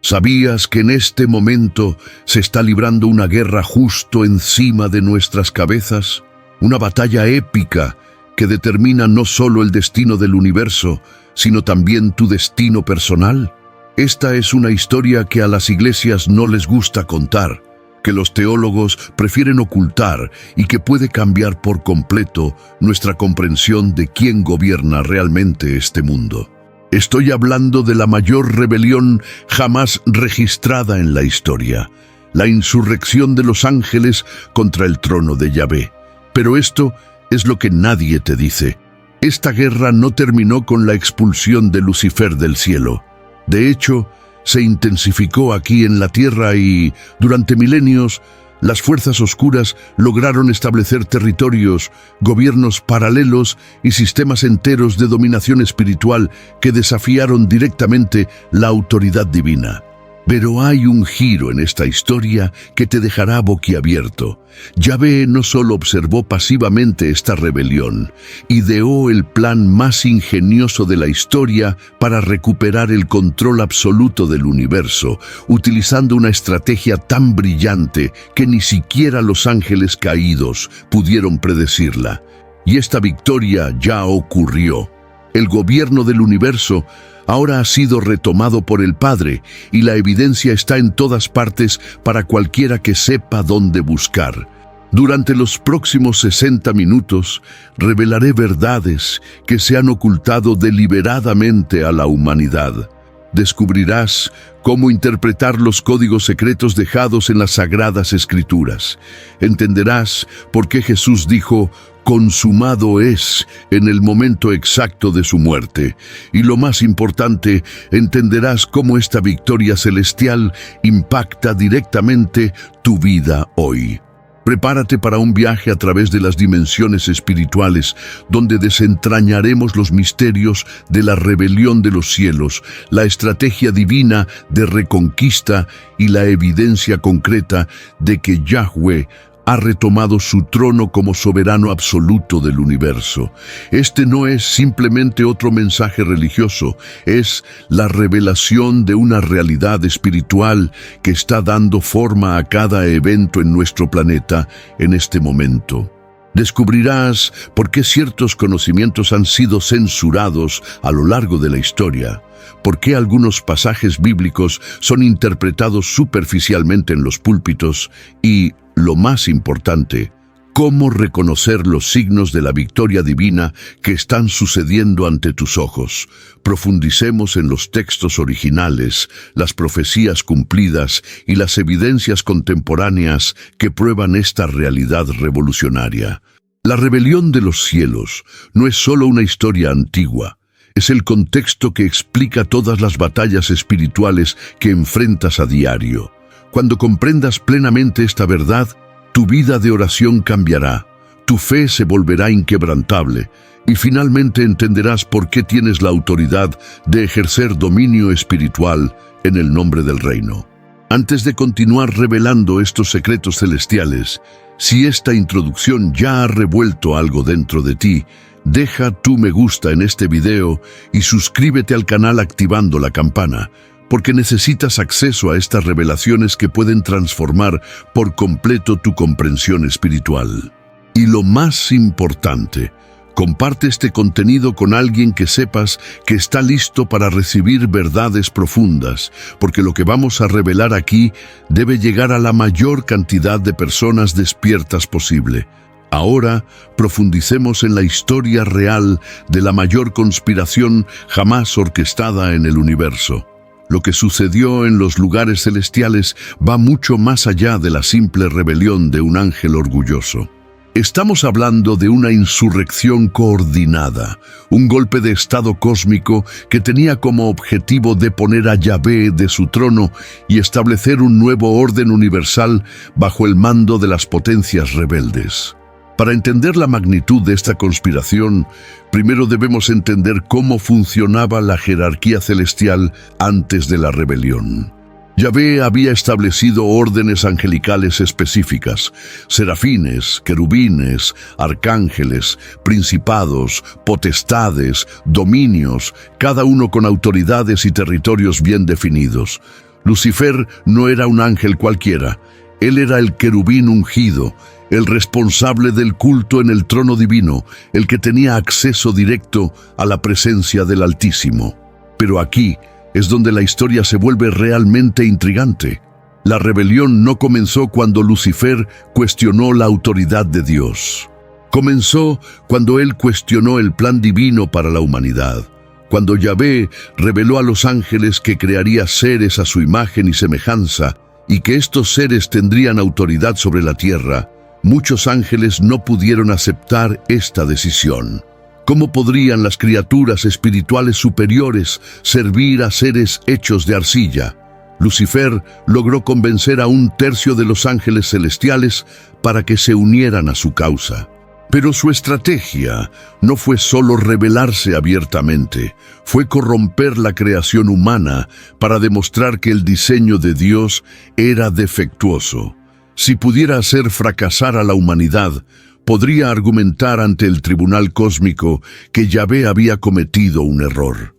¿Sabías que en este momento se está librando una guerra justo encima de nuestras cabezas? Una batalla épica que determina no solo el destino del universo, sino también tu destino personal. Esta es una historia que a las iglesias no les gusta contar, que los teólogos prefieren ocultar y que puede cambiar por completo nuestra comprensión de quién gobierna realmente este mundo. Estoy hablando de la mayor rebelión jamás registrada en la historia, la insurrección de los ángeles contra el trono de Yahvé. Pero esto es lo que nadie te dice. Esta guerra no terminó con la expulsión de Lucifer del cielo. De hecho, se intensificó aquí en la tierra y, durante milenios, las fuerzas oscuras lograron establecer territorios, gobiernos paralelos y sistemas enteros de dominación espiritual que desafiaron directamente la autoridad divina. Pero hay un giro en esta historia que te dejará boquiabierto. Yahvé no solo observó pasivamente esta rebelión, ideó el plan más ingenioso de la historia para recuperar el control absoluto del universo, utilizando una estrategia tan brillante que ni siquiera los ángeles caídos pudieron predecirla. Y esta victoria ya ocurrió. El gobierno del universo ahora ha sido retomado por el Padre y la evidencia está en todas partes para cualquiera que sepa dónde buscar. Durante los próximos 60 minutos revelaré verdades que se han ocultado deliberadamente a la humanidad. Descubrirás cómo interpretar los códigos secretos dejados en las Sagradas Escrituras. Entenderás por qué Jesús dijo: consumado es, en el momento exacto de su muerte. Y lo más importante, entenderás cómo esta victoria celestial impacta directamente tu vida hoy. Prepárate para un viaje a través de las dimensiones espirituales, donde desentrañaremos los misterios de la rebelión de los cielos, la estrategia divina de reconquista y la evidencia concreta de que Yahweh ha retomado su trono como soberano absoluto del universo. Este no es simplemente otro mensaje religioso, es la revelación de una realidad espiritual que está dando forma a cada evento en nuestro planeta en este momento. Descubrirás por qué ciertos conocimientos han sido censurados a lo largo de la historia, por qué algunos pasajes bíblicos son interpretados superficialmente en los púlpitos y, lo más importante, cómo reconocer los signos de la victoria divina que están sucediendo ante tus ojos. Profundicemos en los textos originales, las profecías cumplidas y las evidencias contemporáneas que prueban esta realidad revolucionaria. La rebelión de los cielos no es solo una historia antigua, es el contexto que explica todas las batallas espirituales que enfrentas a diario. Cuando comprendas plenamente esta verdad, tu vida de oración cambiará, tu fe se volverá inquebrantable y finalmente entenderás por qué tienes la autoridad de ejercer dominio espiritual en el nombre del reino. Antes de continuar revelando estos secretos celestiales, si esta introducción ya ha revuelto algo dentro de ti, deja tu me gusta en este video y suscríbete al canal activando la campana, porque necesitas acceso a estas revelaciones que pueden transformar por completo tu comprensión espiritual. Y lo más importante, comparte este contenido con alguien que sepas que está listo para recibir verdades profundas, porque lo que vamos a revelar aquí debe llegar a la mayor cantidad de personas despiertas posible. Ahora, profundicemos en la historia real de la mayor conspiración jamás orquestada en el universo. Lo que sucedió en los lugares celestiales va mucho más allá de la simple rebelión de un ángel orgulloso. Estamos hablando de una insurrección coordinada, un golpe de estado cósmico que tenía como objetivo deponer a Yahvé de su trono y establecer un nuevo orden universal bajo el mando de las potencias rebeldes. Para entender la magnitud de esta conspiración, primero debemos entender cómo funcionaba la jerarquía celestial antes de la rebelión. Yahvé había establecido órdenes angelicales específicas: serafines, querubines, arcángeles, principados, potestades, dominios, cada uno con autoridades y territorios bien definidos. Lucifer no era un ángel cualquiera. Él era el querubín ungido, el responsable del culto en el trono divino, el que tenía acceso directo a la presencia del Altísimo. Pero aquí es donde la historia se vuelve realmente intrigante. La rebelión no comenzó cuando Lucifer cuestionó la autoridad de Dios. Comenzó cuando él cuestionó el plan divino para la humanidad. Cuando Yahvé reveló a los ángeles que crearía seres a su imagen y semejanza, y que estos seres tendrían autoridad sobre la tierra, muchos ángeles no pudieron aceptar esta decisión. ¿Cómo podrían las criaturas espirituales superiores servir a seres hechos de arcilla? Lucifer logró convencer a un tercio de los ángeles celestiales para que se unieran a su causa. Pero su estrategia no fue solo rebelarse abiertamente, fue corromper la creación humana para demostrar que el diseño de Dios era defectuoso. Si pudiera hacer fracasar a la humanidad, podría argumentar ante el tribunal cósmico que Yahvé había cometido un error.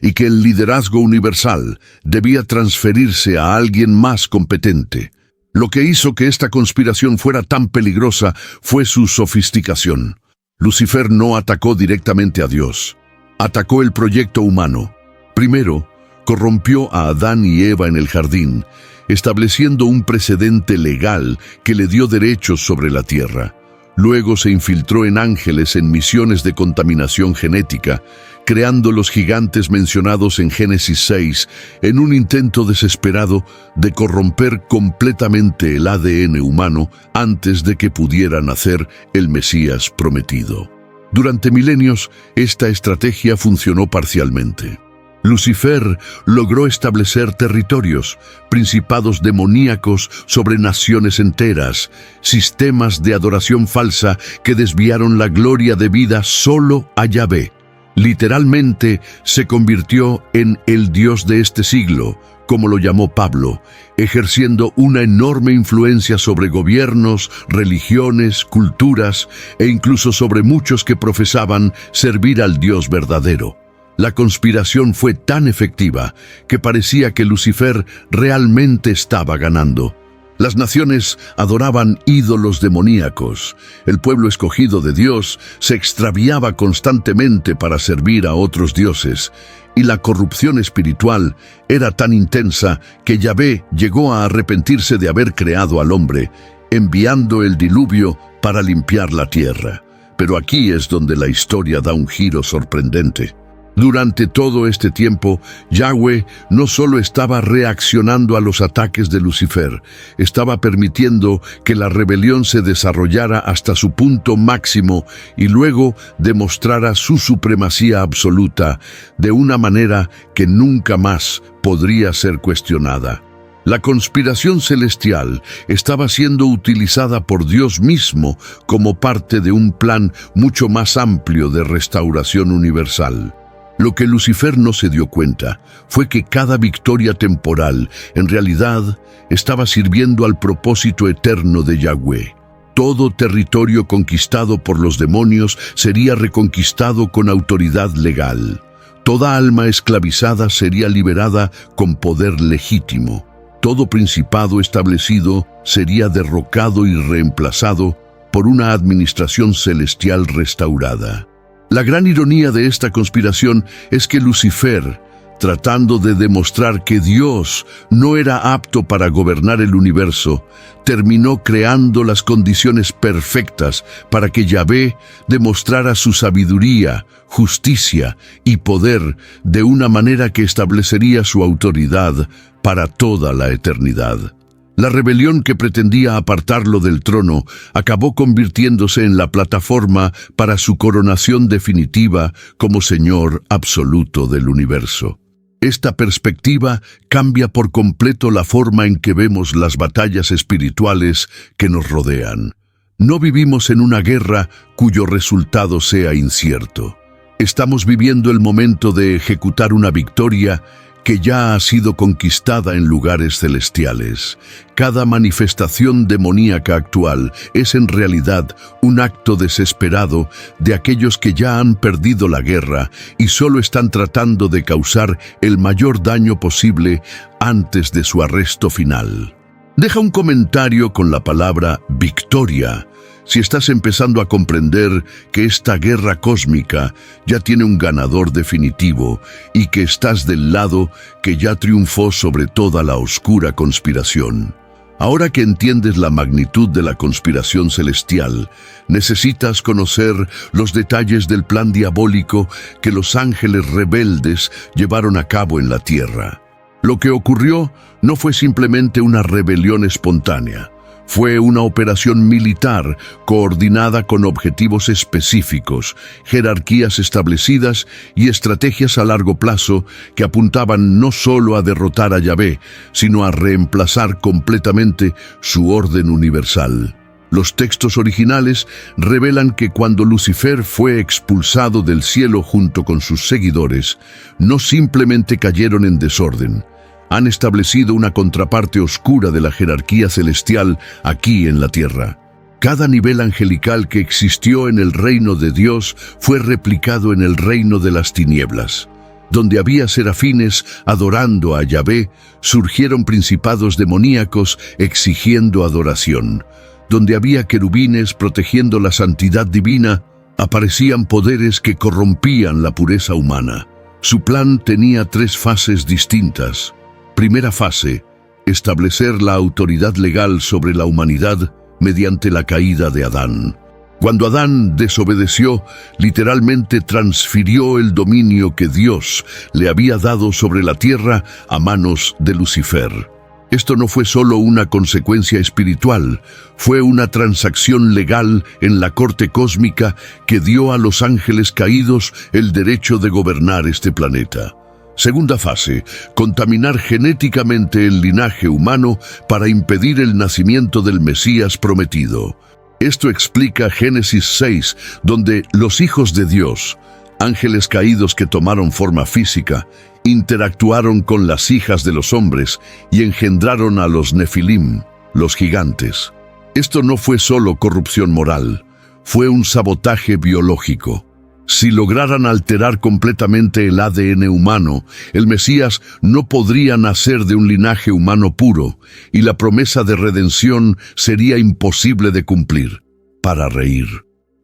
Y que el liderazgo universal debía transferirse a alguien más competente. Lo que hizo que esta conspiración fuera tan peligrosa fue su sofisticación. Lucifer no atacó directamente a Dios. Atacó el proyecto humano. Primero, corrompió a Adán y Eva en el jardín, estableciendo un precedente legal que le dio derechos sobre la tierra. Luego se infiltró en ángeles en misiones de contaminación genética, creando los gigantes mencionados en Génesis 6 en un intento desesperado de corromper completamente el ADN humano antes de que pudiera nacer el Mesías prometido. Durante milenios, esta estrategia funcionó parcialmente. Lucifer logró establecer territorios, principados demoníacos sobre naciones enteras, sistemas de adoración falsa que desviaron la gloria debida solo a Yahvé. Literalmente se convirtió en el Dios de este siglo, como lo llamó Pablo, ejerciendo una enorme influencia sobre gobiernos, religiones, culturas e incluso sobre muchos que profesaban servir al Dios verdadero. La conspiración fue tan efectiva que parecía que Lucifer realmente estaba ganando. Las naciones adoraban ídolos demoníacos. El pueblo escogido de Dios se extraviaba constantemente para servir a otros dioses. Y la corrupción espiritual era tan intensa que Yahvé llegó a arrepentirse de haber creado al hombre, enviando el diluvio para limpiar la tierra. Pero aquí es donde la historia da un giro sorprendente. Durante todo este tiempo, Yahvé no solo estaba reaccionando a los ataques de Lucifer, estaba permitiendo que la rebelión se desarrollara hasta su punto máximo y luego demostrara su supremacía absoluta de una manera que nunca más podría ser cuestionada. La conspiración celestial estaba siendo utilizada por Dios mismo como parte de un plan mucho más amplio de restauración universal. Lo que Lucifer no se dio cuenta fue que cada victoria temporal, en realidad, estaba sirviendo al propósito eterno de Yahvé. Todo territorio conquistado por los demonios sería reconquistado con autoridad legal. Toda alma esclavizada sería liberada con poder legítimo. Todo principado establecido sería derrocado y reemplazado por una administración celestial restaurada. La gran ironía de esta conspiración es que Lucifer, tratando de demostrar que Dios no era apto para gobernar el universo, terminó creando las condiciones perfectas para que Yahvé demostrara su sabiduría, justicia y poder de una manera que establecería su autoridad para toda la eternidad. La rebelión que pretendía apartarlo del trono acabó convirtiéndose en la plataforma para su coronación definitiva como Señor absoluto del universo. Esta perspectiva cambia por completo la forma en que vemos las batallas espirituales que nos rodean. No vivimos en una guerra cuyo resultado sea incierto. Estamos viviendo el momento de ejecutar una victoria que ya ha sido conquistada en lugares celestiales. Cada manifestación demoníaca actual es en realidad un acto desesperado de aquellos que ya han perdido la guerra y solo están tratando de causar el mayor daño posible antes de su arresto final. Deja un comentario con la palabra victoria si estás empezando a comprender que esta guerra cósmica ya tiene un ganador definitivo y que estás del lado que ya triunfó sobre toda la oscura conspiración. Ahora que entiendes la magnitud de la conspiración celestial, necesitas conocer los detalles del plan diabólico que los ángeles rebeldes llevaron a cabo en la tierra. Lo que ocurrió no fue simplemente una rebelión espontánea. Fue una operación militar coordinada con objetivos específicos, jerarquías establecidas y estrategias a largo plazo que apuntaban no solo a derrotar a Yahvé, sino a reemplazar completamente su orden universal. Los textos originales revelan que cuando Lucifer fue expulsado del cielo junto con sus seguidores, no simplemente cayeron en desorden. Han establecido una contraparte oscura de la jerarquía celestial aquí en la tierra. Cada nivel angelical que existió en el reino de Dios fue replicado en el reino de las tinieblas. Donde había serafines adorando a Yahvé, surgieron principados demoníacos exigiendo adoración. Donde había querubines protegiendo la santidad divina, aparecían poderes que corrompían la pureza humana. Su plan tenía 3 fases distintas. Primera fase, establecer la autoridad legal sobre la humanidad mediante la caída de Adán. Cuando Adán desobedeció, literalmente transfirió el dominio que Dios le había dado sobre la tierra a manos de Lucifer. Esto no fue solo una consecuencia espiritual, fue una transacción legal en la corte cósmica que dio a los ángeles caídos el derecho de gobernar este planeta. Segunda fase, contaminar genéticamente el linaje humano para impedir el nacimiento del Mesías prometido. Esto explica Génesis 6, donde los hijos de Dios, ángeles caídos que tomaron forma física, interactuaron con las hijas de los hombres y engendraron a los Nefilim, los gigantes. Esto no fue solo corrupción moral, fue un sabotaje biológico. Si lograran alterar completamente el ADN humano, el Mesías no podría nacer de un linaje humano puro, y la promesa de redención sería imposible de cumplir. Para reír.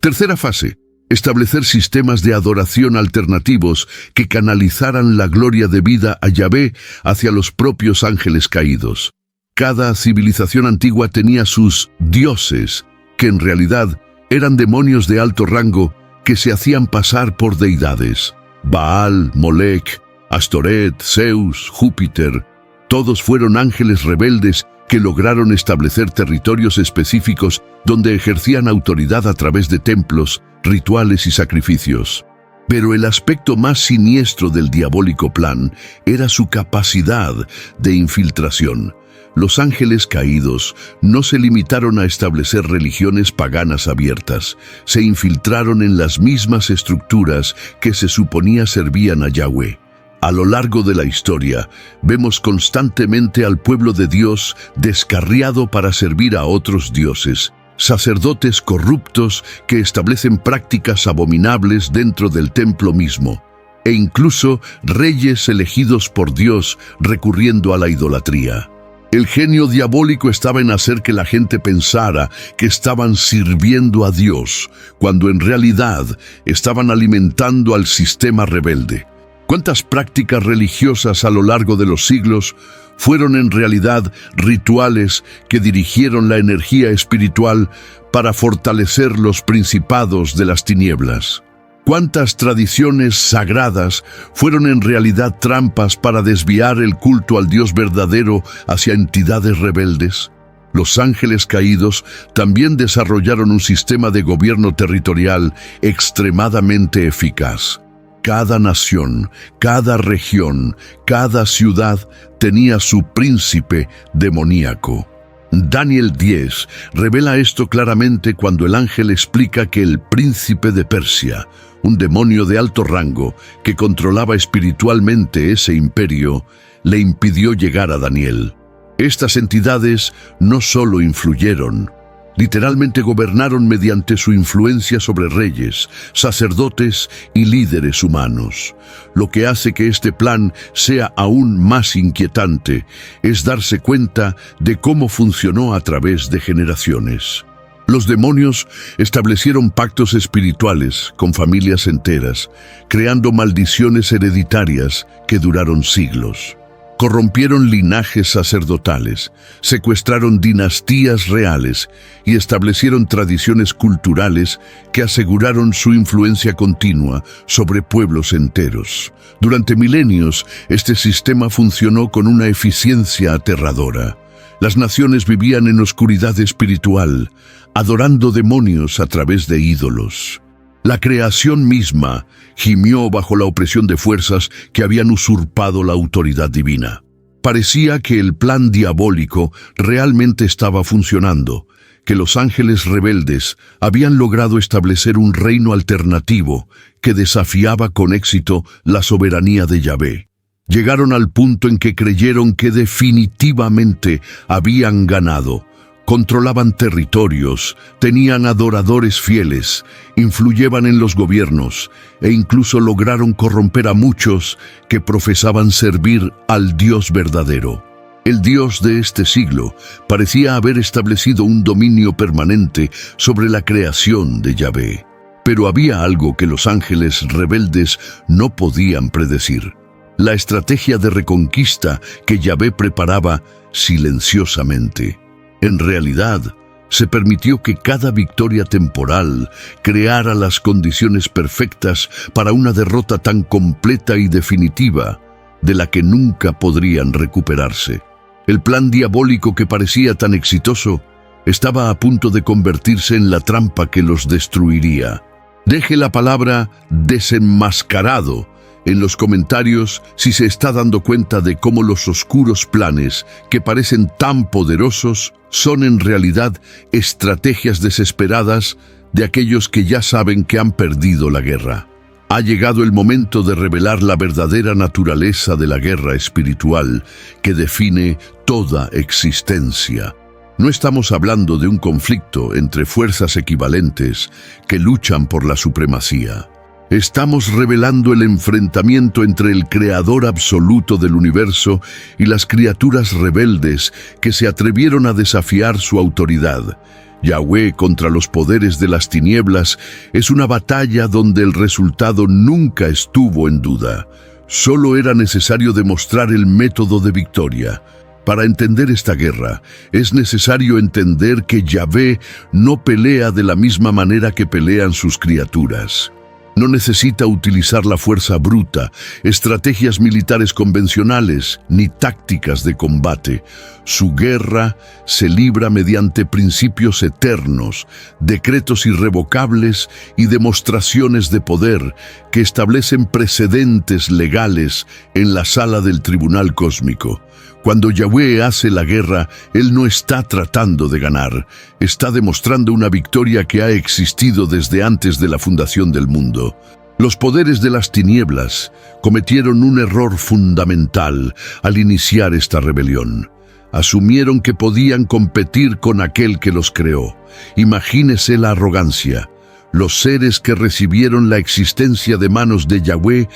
Tercera fase. Establecer sistemas de adoración alternativos que canalizaran la gloria debida a Yahvé hacia los propios ángeles caídos. Cada civilización antigua tenía sus dioses, que en realidad eran demonios de alto rango que se hacían pasar por deidades. Baal, Molech, Astoret, Zeus, Júpiter, todos fueron ángeles rebeldes que lograron establecer territorios específicos donde ejercían autoridad a través de templos, rituales y sacrificios. Pero el aspecto más siniestro del diabólico plan era su capacidad de infiltración. Los ángeles caídos no se limitaron a establecer religiones paganas abiertas, se infiltraron en las mismas estructuras que se suponía servían a Yahvé. A lo largo de la historia, vemos constantemente al pueblo de Dios descarriado para servir a otros dioses, sacerdotes corruptos que establecen prácticas abominables dentro del templo mismo, e incluso reyes elegidos por Dios recurriendo a la idolatría. El genio diabólico estaba en hacer que la gente pensara que estaban sirviendo a Dios, cuando en realidad estaban alimentando al sistema rebelde. ¿Cuántas prácticas religiosas a lo largo de los siglos fueron en realidad rituales que dirigieron la energía espiritual para fortalecer los principados de las tinieblas? ¿Cuántas tradiciones sagradas fueron en realidad trampas para desviar el culto al Dios verdadero hacia entidades rebeldes? Los ángeles caídos también desarrollaron un sistema de gobierno territorial extremadamente eficaz. Cada nación, cada región, cada ciudad tenía su príncipe demoníaco. Daniel 10 revela esto claramente cuando el ángel explica que el príncipe de Persia, un demonio de alto rango que controlaba espiritualmente ese imperio, le impidió llegar a Daniel. Estas entidades no solo influyeron, literalmente gobernaron mediante su influencia sobre reyes, sacerdotes y líderes humanos. Lo que hace que este plan sea aún más inquietante es darse cuenta de cómo funcionó a través de generaciones. Los demonios establecieron pactos espirituales con familias enteras, creando maldiciones hereditarias que duraron siglos. Corrompieron linajes sacerdotales, secuestraron dinastías reales y establecieron tradiciones culturales que aseguraron su influencia continua sobre pueblos enteros. Durante milenios, este sistema funcionó con una eficiencia aterradora. Las naciones vivían en oscuridad espiritual, adorando demonios a través de ídolos. La creación misma gimió bajo la opresión de fuerzas que habían usurpado la autoridad divina. Parecía que el plan diabólico realmente estaba funcionando, que los ángeles rebeldes habían logrado establecer un reino alternativo que desafiaba con éxito la soberanía de Yahvé. Llegaron al punto en que creyeron que definitivamente habían ganado. Controlaban territorios, tenían adoradores fieles, influyeban en los gobiernos e incluso lograron corromper a muchos que profesaban servir al Dios verdadero. El Dios de este siglo parecía haber establecido un dominio permanente sobre la creación de Yahvé. Pero había algo que los ángeles rebeldes no podían predecir: la estrategia de reconquista que Yahvé preparaba silenciosamente. En realidad, se permitió que cada victoria temporal creara las condiciones perfectas para una derrota tan completa y definitiva, de la que nunca podrían recuperarse. El plan diabólico que parecía tan exitoso estaba a punto de convertirse en la trampa que los destruiría. Deje la palabra desenmascarado en los comentarios si se está dando cuenta de cómo los oscuros planes que parecen tan poderosos son en realidad estrategias desesperadas de aquellos que ya saben que han perdido la guerra. Ha llegado el momento de revelar la verdadera naturaleza de la guerra espiritual que define toda existencia. No estamos hablando de un conflicto entre fuerzas equivalentes que luchan por la supremacía. Estamos revelando el enfrentamiento entre el creador absoluto del universo y las criaturas rebeldes que se atrevieron a desafiar su autoridad. Yahvé contra los poderes de las tinieblas es una batalla donde el resultado nunca estuvo en duda. Solo era necesario demostrar el método de victoria. Para entender esta guerra, es necesario entender que Yahvé no pelea de la misma manera que pelean sus criaturas. No necesita utilizar la fuerza bruta, estrategias militares convencionales, ni tácticas de combate. Su guerra se libra mediante principios eternos, decretos irrevocables y demostraciones de poder que establecen precedentes legales en la sala del tribunal cósmico. Cuando Yahvé hace la guerra, Él no está tratando de ganar, está demostrando una victoria que ha existido desde antes de la fundación del mundo. Los poderes de las tinieblas cometieron un error fundamental al iniciar esta rebelión. Asumieron que podían competir con aquel que los creó. Imagínese la arrogancia. Los seres que recibieron la existencia de manos de Yahvé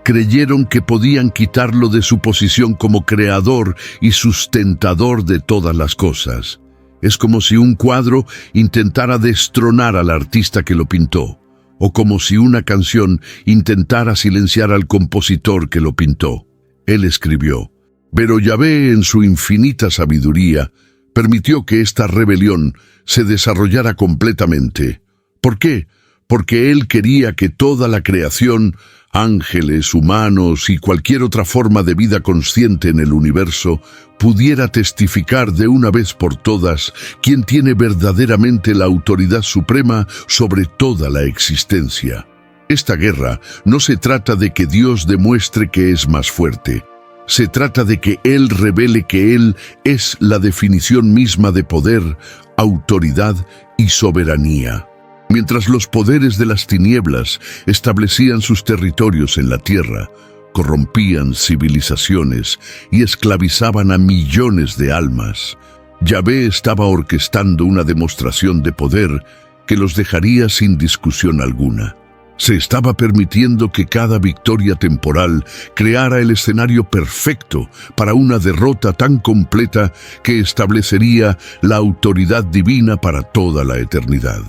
creyeron que podían quitarlo de su posición como creador y sustentador de todas las cosas. Es como si un cuadro intentara destronar al artista que lo pintó, o como si una canción intentara silenciar al compositor que lo pintó. Él escribió, pero Yahvé en su infinita sabiduría permitió que esta rebelión se desarrollara completamente. ¿Por qué? Porque Él quería que toda la creación, ángeles, humanos y cualquier otra forma de vida consciente en el universo, pudiera testificar de una vez por todas quién tiene verdaderamente la autoridad suprema sobre toda la existencia. Esta guerra no se trata de que Dios demuestre que es más fuerte. Se trata de que Él revele que Él es la definición misma de poder, autoridad y soberanía. Mientras los poderes de las tinieblas establecían sus territorios en la tierra, corrompían civilizaciones y esclavizaban a millones de almas, Yahvé estaba orquestando una demostración de poder que los dejaría sin discusión alguna. Se estaba permitiendo que cada victoria temporal creara el escenario perfecto para una derrota tan completa que establecería la autoridad divina para toda la eternidad.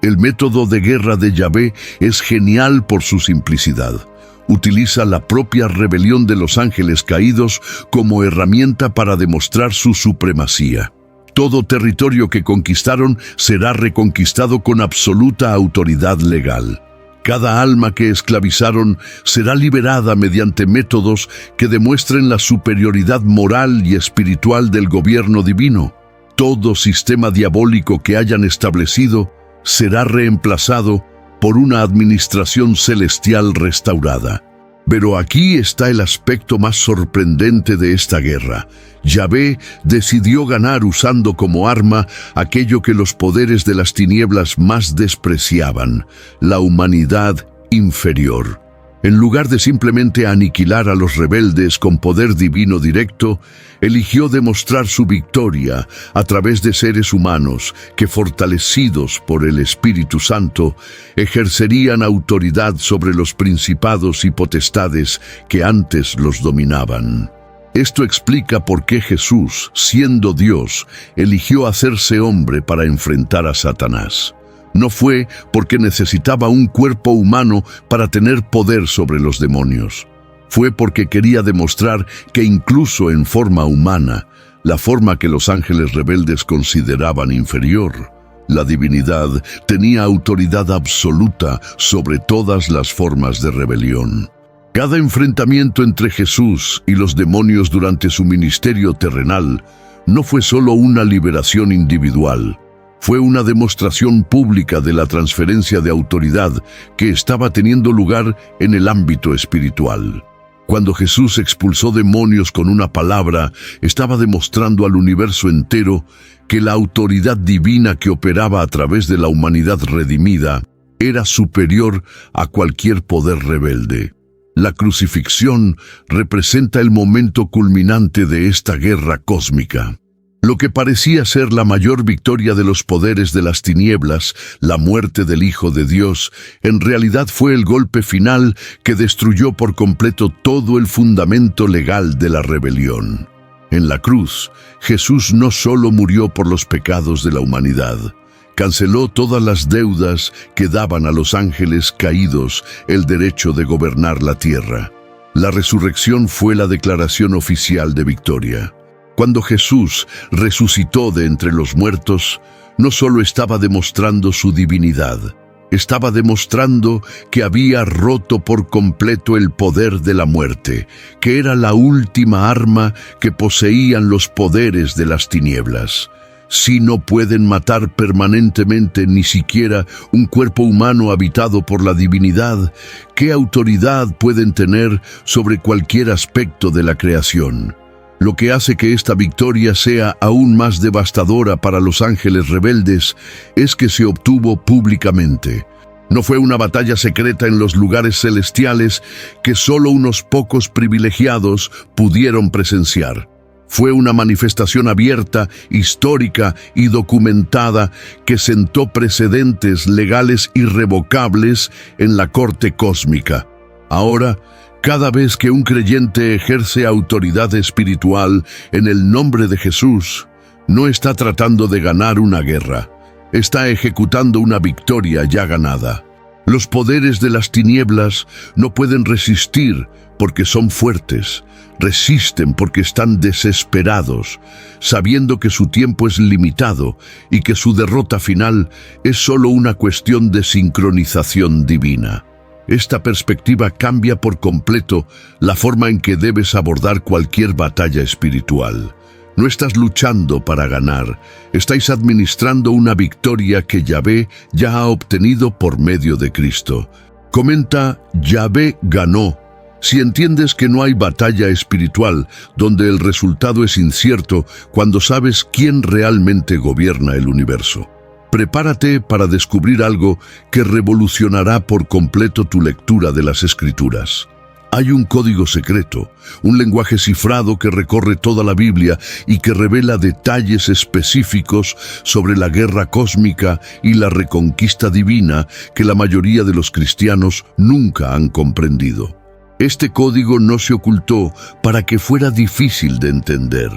El método de guerra de Yahvé es genial por su simplicidad. Utiliza la propia rebelión de los ángeles caídos como herramienta para demostrar su supremacía. Todo territorio que conquistaron será reconquistado con absoluta autoridad legal. Cada alma que esclavizaron será liberada mediante métodos que demuestren la superioridad moral y espiritual del gobierno divino. Todo sistema diabólico que hayan establecido será reemplazado por una administración celestial restaurada. Pero aquí está el aspecto más sorprendente de esta guerra. Yahvé decidió ganar usando como arma aquello que los poderes de las tinieblas más despreciaban, la humanidad inferior. En lugar de simplemente aniquilar a los rebeldes con poder divino directo, eligió demostrar su victoria a través de seres humanos que, fortalecidos por el Espíritu Santo, ejercerían autoridad sobre los principados y potestades que antes los dominaban. Esto explica por qué Jesús, siendo Dios, eligió hacerse hombre para enfrentar a Satanás. No fue porque necesitaba un cuerpo humano para tener poder sobre los demonios. Fue porque quería demostrar que incluso en forma humana, la forma que los ángeles rebeldes consideraban inferior, la divinidad tenía autoridad absoluta sobre todas las formas de rebelión. Cada enfrentamiento entre Jesús y los demonios durante su ministerio terrenal no fue solo una liberación individual. Fue una demostración pública de la transferencia de autoridad que estaba teniendo lugar en el ámbito espiritual. Cuando Jesús expulsó demonios con una palabra, estaba demostrando al universo entero que la autoridad divina que operaba a través de la humanidad redimida era superior a cualquier poder rebelde. La crucifixión representa el momento culminante de esta guerra cósmica. Lo que parecía ser la mayor victoria de los poderes de las tinieblas, la muerte del Hijo de Dios, en realidad fue el golpe final que destruyó por completo todo el fundamento legal de la rebelión. En la cruz, Jesús no solo murió por los pecados de la humanidad, canceló todas las deudas que daban a los ángeles caídos el derecho de gobernar la tierra. La resurrección fue la declaración oficial de victoria. Cuando Jesús resucitó de entre los muertos, no solo estaba demostrando su divinidad, estaba demostrando que había roto por completo el poder de la muerte, que era la última arma que poseían los poderes de las tinieblas. Si no pueden matar permanentemente ni siquiera un cuerpo humano habitado por la divinidad, ¿qué autoridad pueden tener sobre cualquier aspecto de la creación? Lo que hace que esta victoria sea aún más devastadora para los ángeles rebeldes es que se obtuvo públicamente. No fue una batalla secreta en los lugares celestiales que solo unos pocos privilegiados pudieron presenciar. Fue una manifestación abierta, histórica y documentada que sentó precedentes legales irrevocables en la corte cósmica. Ahora, cada vez que un creyente ejerce autoridad espiritual en el nombre de Jesús, no está tratando de ganar una guerra, está ejecutando una victoria ya ganada. Los poderes de las tinieblas no pueden resistir porque son fuertes, resisten porque están desesperados, sabiendo que su tiempo es limitado y que su derrota final es solo una cuestión de sincronización divina. Esta perspectiva cambia por completo la forma en que debes abordar cualquier batalla espiritual. No estás luchando para ganar, estáis administrando una victoria que Yahvé ya ha obtenido por medio de Cristo. Comenta, Yahvé ganó. Si entiendes que no hay batalla espiritual donde el resultado es incierto cuando sabes quién realmente gobierna el universo. Prepárate para descubrir algo que revolucionará por completo tu lectura de las Escrituras. Hay un código secreto, un lenguaje cifrado que recorre toda la Biblia y que revela detalles específicos sobre la guerra cósmica y la reconquista divina que la mayoría de los cristianos nunca han comprendido. Este código no se ocultó para que fuera difícil de entender.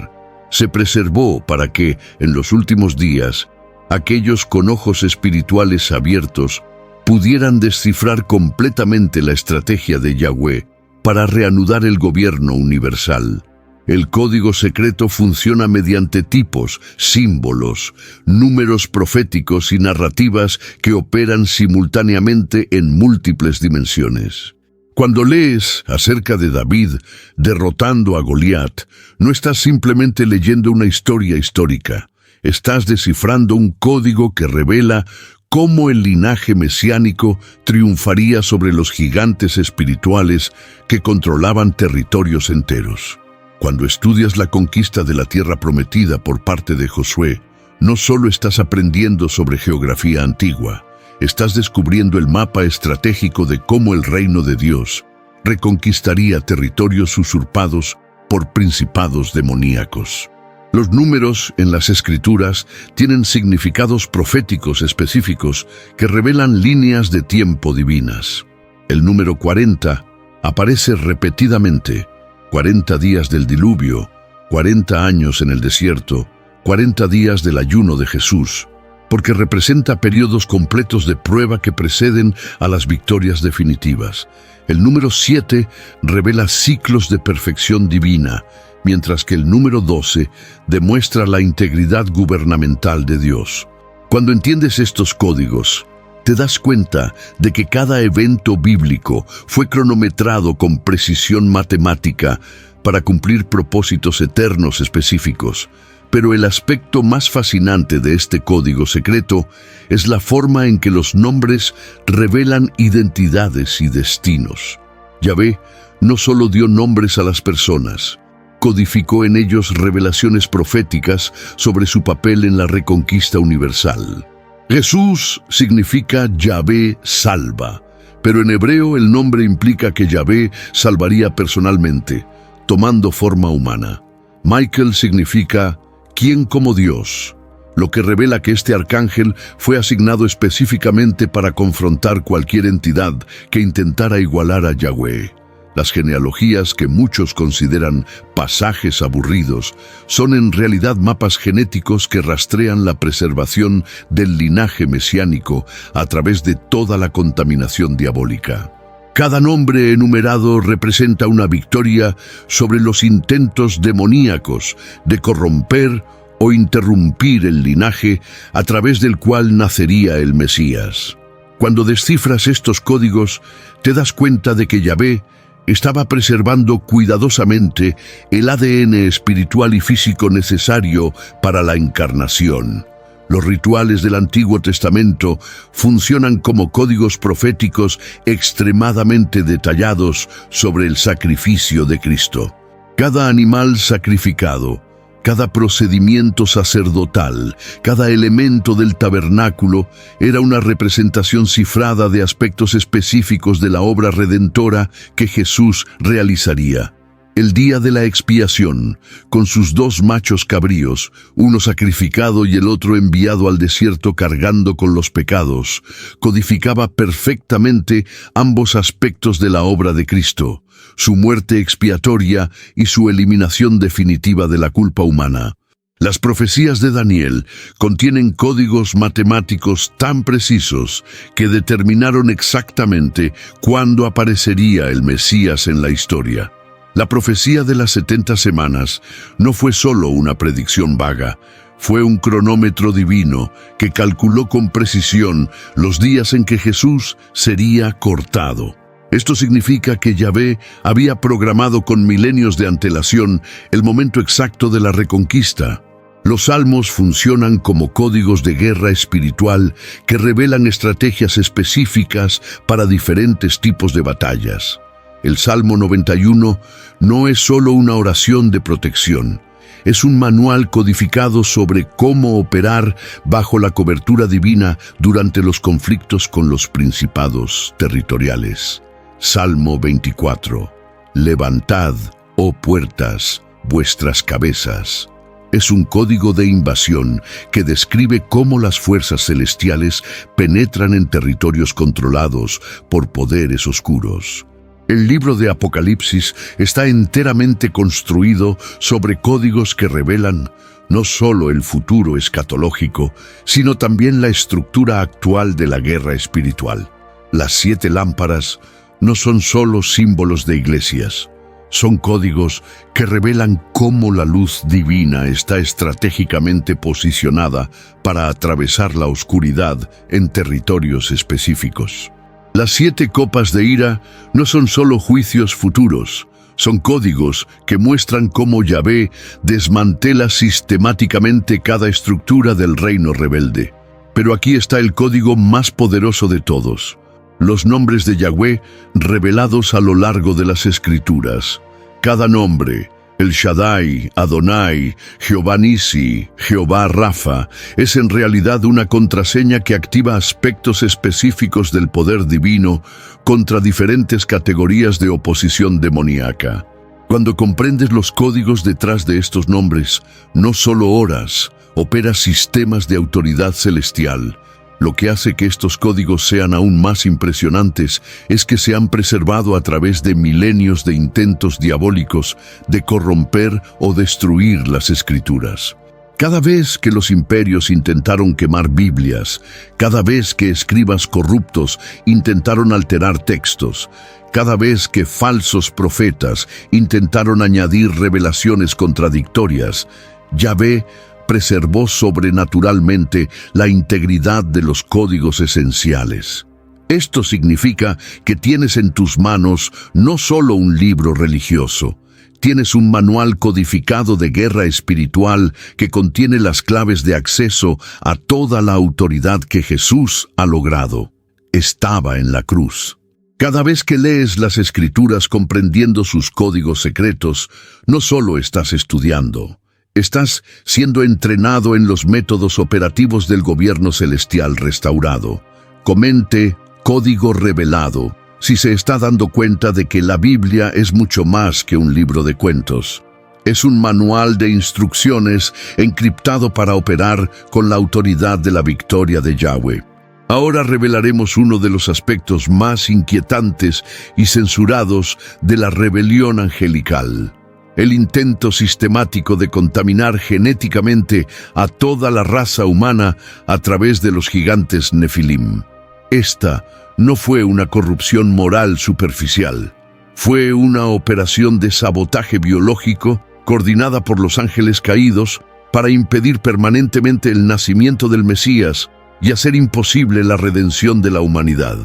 Se preservó para que, en los últimos días, aquellos con ojos espirituales abiertos pudieran descifrar completamente la estrategia de Yahweh para reanudar el gobierno universal. El código secreto funciona mediante tipos, símbolos, números proféticos y narrativas que operan simultáneamente en múltiples dimensiones. Cuando lees acerca de David derrotando a Goliat, no estás simplemente leyendo una historia histórica. Estás descifrando un código que revela cómo el linaje mesiánico triunfaría sobre los gigantes espirituales que controlaban territorios enteros. Cuando estudias la conquista de la tierra prometida por parte de Josué, no solo estás aprendiendo sobre geografía antigua, estás descubriendo el mapa estratégico de cómo el reino de Dios reconquistaría territorios usurpados por principados demoníacos. Los números en las Escrituras tienen significados proféticos específicos que revelan líneas de tiempo divinas. El número 40 aparece repetidamente: 40 días del diluvio, 40 años en el desierto, 40 días del ayuno de Jesús, porque representa periodos completos de prueba que preceden a las victorias definitivas. El número 7 revela ciclos de perfección divina, mientras que el número 12 demuestra la integridad gubernamental de Dios. Cuando entiendes estos códigos, te das cuenta de que cada evento bíblico fue cronometrado con precisión matemática para cumplir propósitos eternos específicos. Pero el aspecto más fascinante de este código secreto es la forma en que los nombres revelan identidades y destinos. Yahvé no solo dio nombres a las personas, codificó en ellos revelaciones proféticas sobre su papel en la reconquista universal. Jesús significa Yahvé salva, pero en hebreo el nombre implica que Yahvé salvaría personalmente, tomando forma humana. Michael significa ¿quién como Dios?, lo que revela que este arcángel fue asignado específicamente para confrontar cualquier entidad que intentara igualar a Yahweh. Las genealogías, que muchos consideran pasajes aburridos, son en realidad mapas genéticos que rastrean la preservación del linaje mesiánico a través de toda la contaminación diabólica. Cada nombre enumerado representa una victoria sobre los intentos demoníacos de corromper o interrumpir el linaje a través del cual nacería el Mesías. Cuando descifras estos códigos, te das cuenta de que Yahvé estaba preservando cuidadosamente el ADN espiritual y físico necesario para la encarnación. Los rituales del Antiguo Testamento funcionan como códigos proféticos extremadamente detallados sobre el sacrificio de Cristo. Cada animal sacrificado, cada procedimiento sacerdotal, cada elemento del tabernáculo era una representación cifrada de aspectos específicos de la obra redentora que Jesús realizaría. El día de la expiación, con sus dos machos cabríos, uno sacrificado y el otro enviado al desierto cargando con los pecados, codificaba perfectamente ambos aspectos de la obra de Cristo, su muerte expiatoria y su eliminación definitiva de la culpa humana. Las profecías de Daniel contienen códigos matemáticos tan precisos que determinaron exactamente cuándo aparecería el Mesías en la historia. La profecía de las 70 semanas no fue solo una predicción vaga, fue un cronómetro divino que calculó con precisión los días en que Jesús sería cortado. Esto significa que Yahvé había programado con milenios de antelación el momento exacto de la reconquista. Los salmos funcionan como códigos de guerra espiritual que revelan estrategias específicas para diferentes tipos de batallas. El Salmo 91 no es solo una oración de protección, es un manual codificado sobre cómo operar bajo la cobertura divina durante los conflictos con los principados territoriales. Salmo 24. Levantad, oh puertas, vuestras cabezas. Es un código de invasión que describe cómo las fuerzas celestiales penetran en territorios controlados por poderes oscuros. El libro de Apocalipsis está enteramente construido sobre códigos que revelan no solo el futuro escatológico, sino también la estructura actual de la guerra espiritual. Las 7 lámparas no son solo símbolos de iglesias, son códigos que revelan cómo la luz divina está estratégicamente posicionada para atravesar la oscuridad en territorios específicos. Las 7 copas de ira no son solo juicios futuros, son códigos que muestran cómo Yahvé desmantela sistemáticamente cada estructura del reino rebelde. Pero aquí está el código más poderoso de todos: los nombres de Yahvé revelados a lo largo de las Escrituras. Cada nombre, El Shaddai, Adonai, Jehová Nisi, Jehová Rafa, es en realidad una contraseña que activa aspectos específicos del poder divino contra diferentes categorías de oposición demoníaca. Cuando comprendes los códigos detrás de estos nombres, no solo oras, operas sistemas de autoridad celestial. Lo que hace que estos códigos sean aún más impresionantes es que se han preservado a través de milenios de intentos diabólicos de corromper o destruir las Escrituras. Cada vez que los imperios intentaron quemar Biblias, cada vez que escribas corruptos intentaron alterar textos, cada vez que falsos profetas intentaron añadir revelaciones contradictorias, Yahvé preservó sobrenaturalmente la integridad de los códigos esenciales. Esto significa que tienes en tus manos no solo un libro religioso, tienes un manual codificado de guerra espiritual que contiene las claves de acceso a toda la autoridad que Jesús ha logrado. Estaba en la cruz. Cada vez que lees las Escrituras comprendiendo sus códigos secretos, no solo estás estudiando, estás siendo entrenado en los métodos operativos del gobierno celestial restaurado. Comente código revelado si se está dando cuenta de que la Biblia es mucho más que un libro de cuentos. Es un manual de instrucciones encriptado para operar con la autoridad de la victoria de Yahweh. Ahora revelaremos uno de los aspectos más inquietantes y censurados de la rebelión angelical: el intento sistemático de contaminar genéticamente a toda la raza humana a través de los gigantes Nefilim. Esta no fue una corrupción moral superficial. Fue una operación de sabotaje biológico coordinada por los ángeles caídos para impedir permanentemente el nacimiento del Mesías y hacer imposible la redención de la humanidad.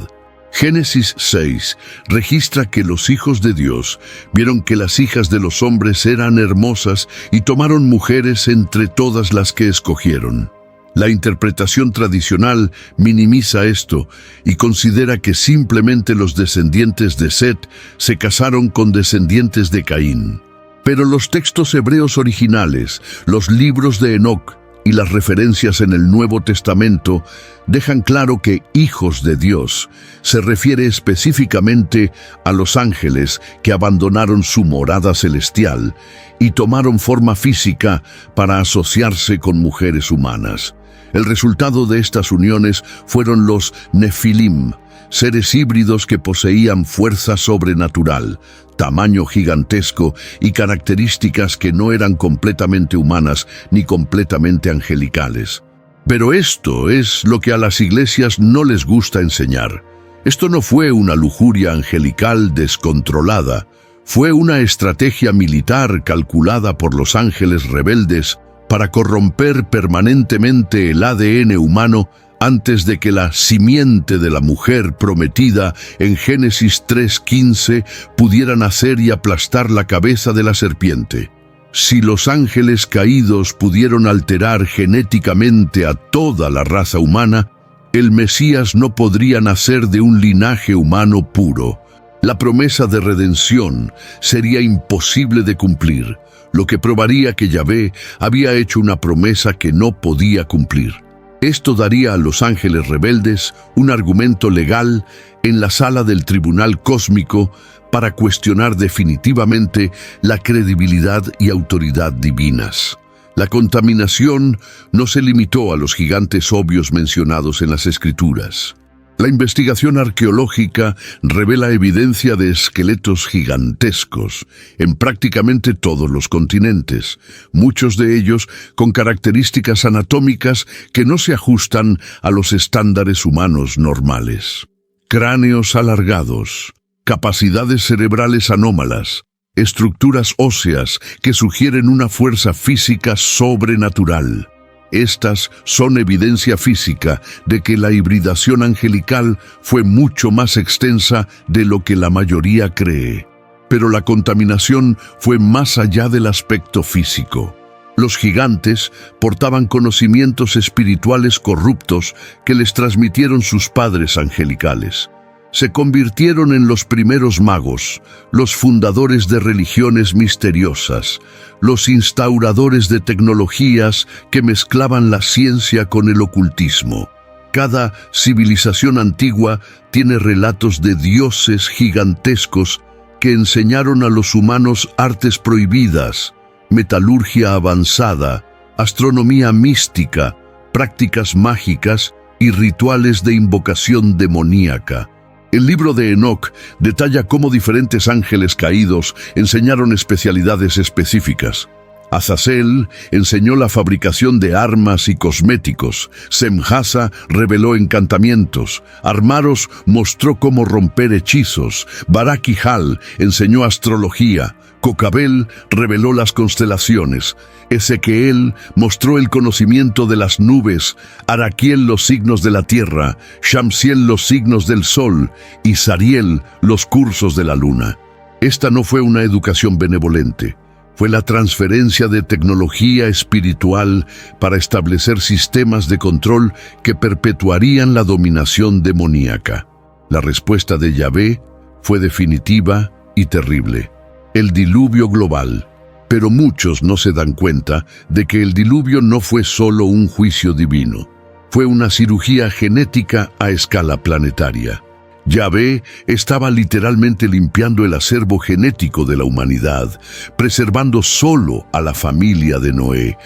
Génesis 6 registra que los hijos de Dios vieron que las hijas de los hombres eran hermosas y tomaron mujeres entre todas las que escogieron. La interpretación tradicional minimiza esto y considera que simplemente los descendientes de Set se casaron con descendientes de Caín. Pero los textos hebreos originales, los libros de Enoc y las referencias en el Nuevo Testamento dejan claro que hijos de Dios se refiere específicamente a los ángeles que abandonaron su morada celestial y tomaron forma física para asociarse con mujeres humanas. El resultado de estas uniones fueron los Nefilim, seres híbridos que poseían fuerza sobrenatural, tamaño gigantesco y características que no eran completamente humanas ni completamente angelicales. Pero esto es lo que a las iglesias no les gusta enseñar. Esto no fue una lujuria angelical descontrolada, fue una estrategia militar calculada por los ángeles rebeldes para corromper permanentemente el ADN humano antes de que la simiente de la mujer prometida en Génesis 3:15 pudiera nacer y aplastar la cabeza de la serpiente. Si los ángeles caídos pudieron alterar genéticamente a toda la raza humana, el Mesías no podría nacer de un linaje humano puro. La promesa de redención sería imposible de cumplir. lo que probaría que Yahvé había hecho una promesa que no podía cumplir. Esto daría a los ángeles rebeldes un argumento legal en la sala del tribunal cósmico para cuestionar definitivamente la credibilidad y autoridad divinas. La contaminación no se limitó a los gigantes obvios mencionados en las Escrituras. La investigación arqueológica revela evidencia de esqueletos gigantescos en prácticamente todos los continentes, muchos de ellos con características anatómicas que no se ajustan a los estándares humanos normales. Cráneos alargados, capacidades cerebrales anómalas, estructuras óseas que sugieren una fuerza física sobrenatural. Estas son evidencia física de que la hibridación angelical fue mucho más extensa de lo que la mayoría cree. Pero la contaminación fue más allá del aspecto físico. Los gigantes portaban conocimientos espirituales corruptos que les transmitieron sus padres angelicales. Se convirtieron en los primeros magos, los fundadores de religiones misteriosas, los instauradores de tecnologías que mezclaban la ciencia con el ocultismo. Cada civilización antigua tiene relatos de dioses gigantescos que enseñaron a los humanos artes prohibidas, metalurgia avanzada, astronomía mística, prácticas mágicas y rituales de invocación demoníaca. El libro de Enoc detalla cómo diferentes ángeles caídos enseñaron especialidades específicas. Azazel enseñó la fabricación de armas y cosméticos. Semjasa reveló encantamientos. Armaros mostró cómo romper hechizos. Barak-Hal enseñó astrología. Cocabel reveló las constelaciones. Ezequiel mostró el conocimiento de las nubes. Araquiel los signos de la tierra. Shamsiel los signos del sol. Y Sariel los cursos de la luna. Esta no fue una educación benevolente. Fue la transferencia de tecnología espiritual para establecer sistemas de control que perpetuarían la dominación demoníaca. La respuesta de Yahvé fue definitiva y terrible: el diluvio global. Pero muchos no se dan cuenta de que el diluvio no fue solo un juicio divino. Fue una cirugía genética a escala planetaria. Yahvé estaba literalmente limpiando el acervo genético de la humanidad, preservando solo a la familia de Noé,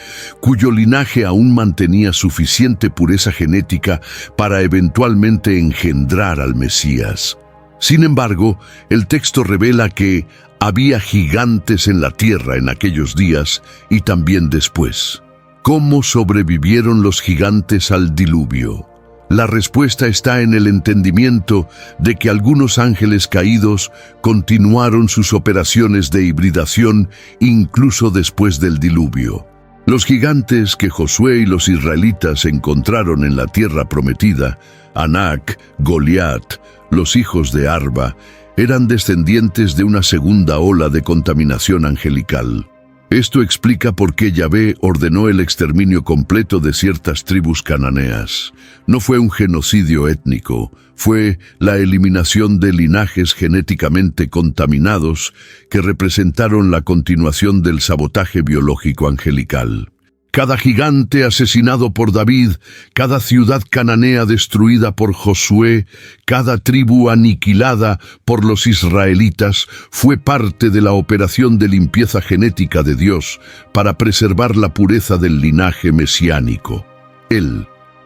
cuyo linaje aún mantenía suficiente pureza genética para eventualmente engendrar al Mesías. Sin embargo, el texto revela que había gigantes en la tierra en aquellos días y también después. ¿Cómo sobrevivieron los gigantes al diluvio? La respuesta está en el entendimiento de que algunos ángeles caídos continuaron sus operaciones de hibridación incluso después del diluvio. Los gigantes que Josué y los israelitas encontraron en la tierra prometida, Anac, Goliat, los hijos de Arba, eran descendientes de una segunda ola de contaminación angelical. Esto explica por qué Yahvé ordenó el exterminio completo de ciertas tribus cananeas. No fue un genocidio étnico, fue la eliminación de linajes genéticamente contaminados que representaron la continuación del sabotaje biológico angelical. Cada gigante asesinado por David, cada ciudad cananea destruida por Josué, cada tribu aniquilada por los israelitas fue parte de la operación de limpieza genética de Dios para preservar la pureza del linaje mesiánico.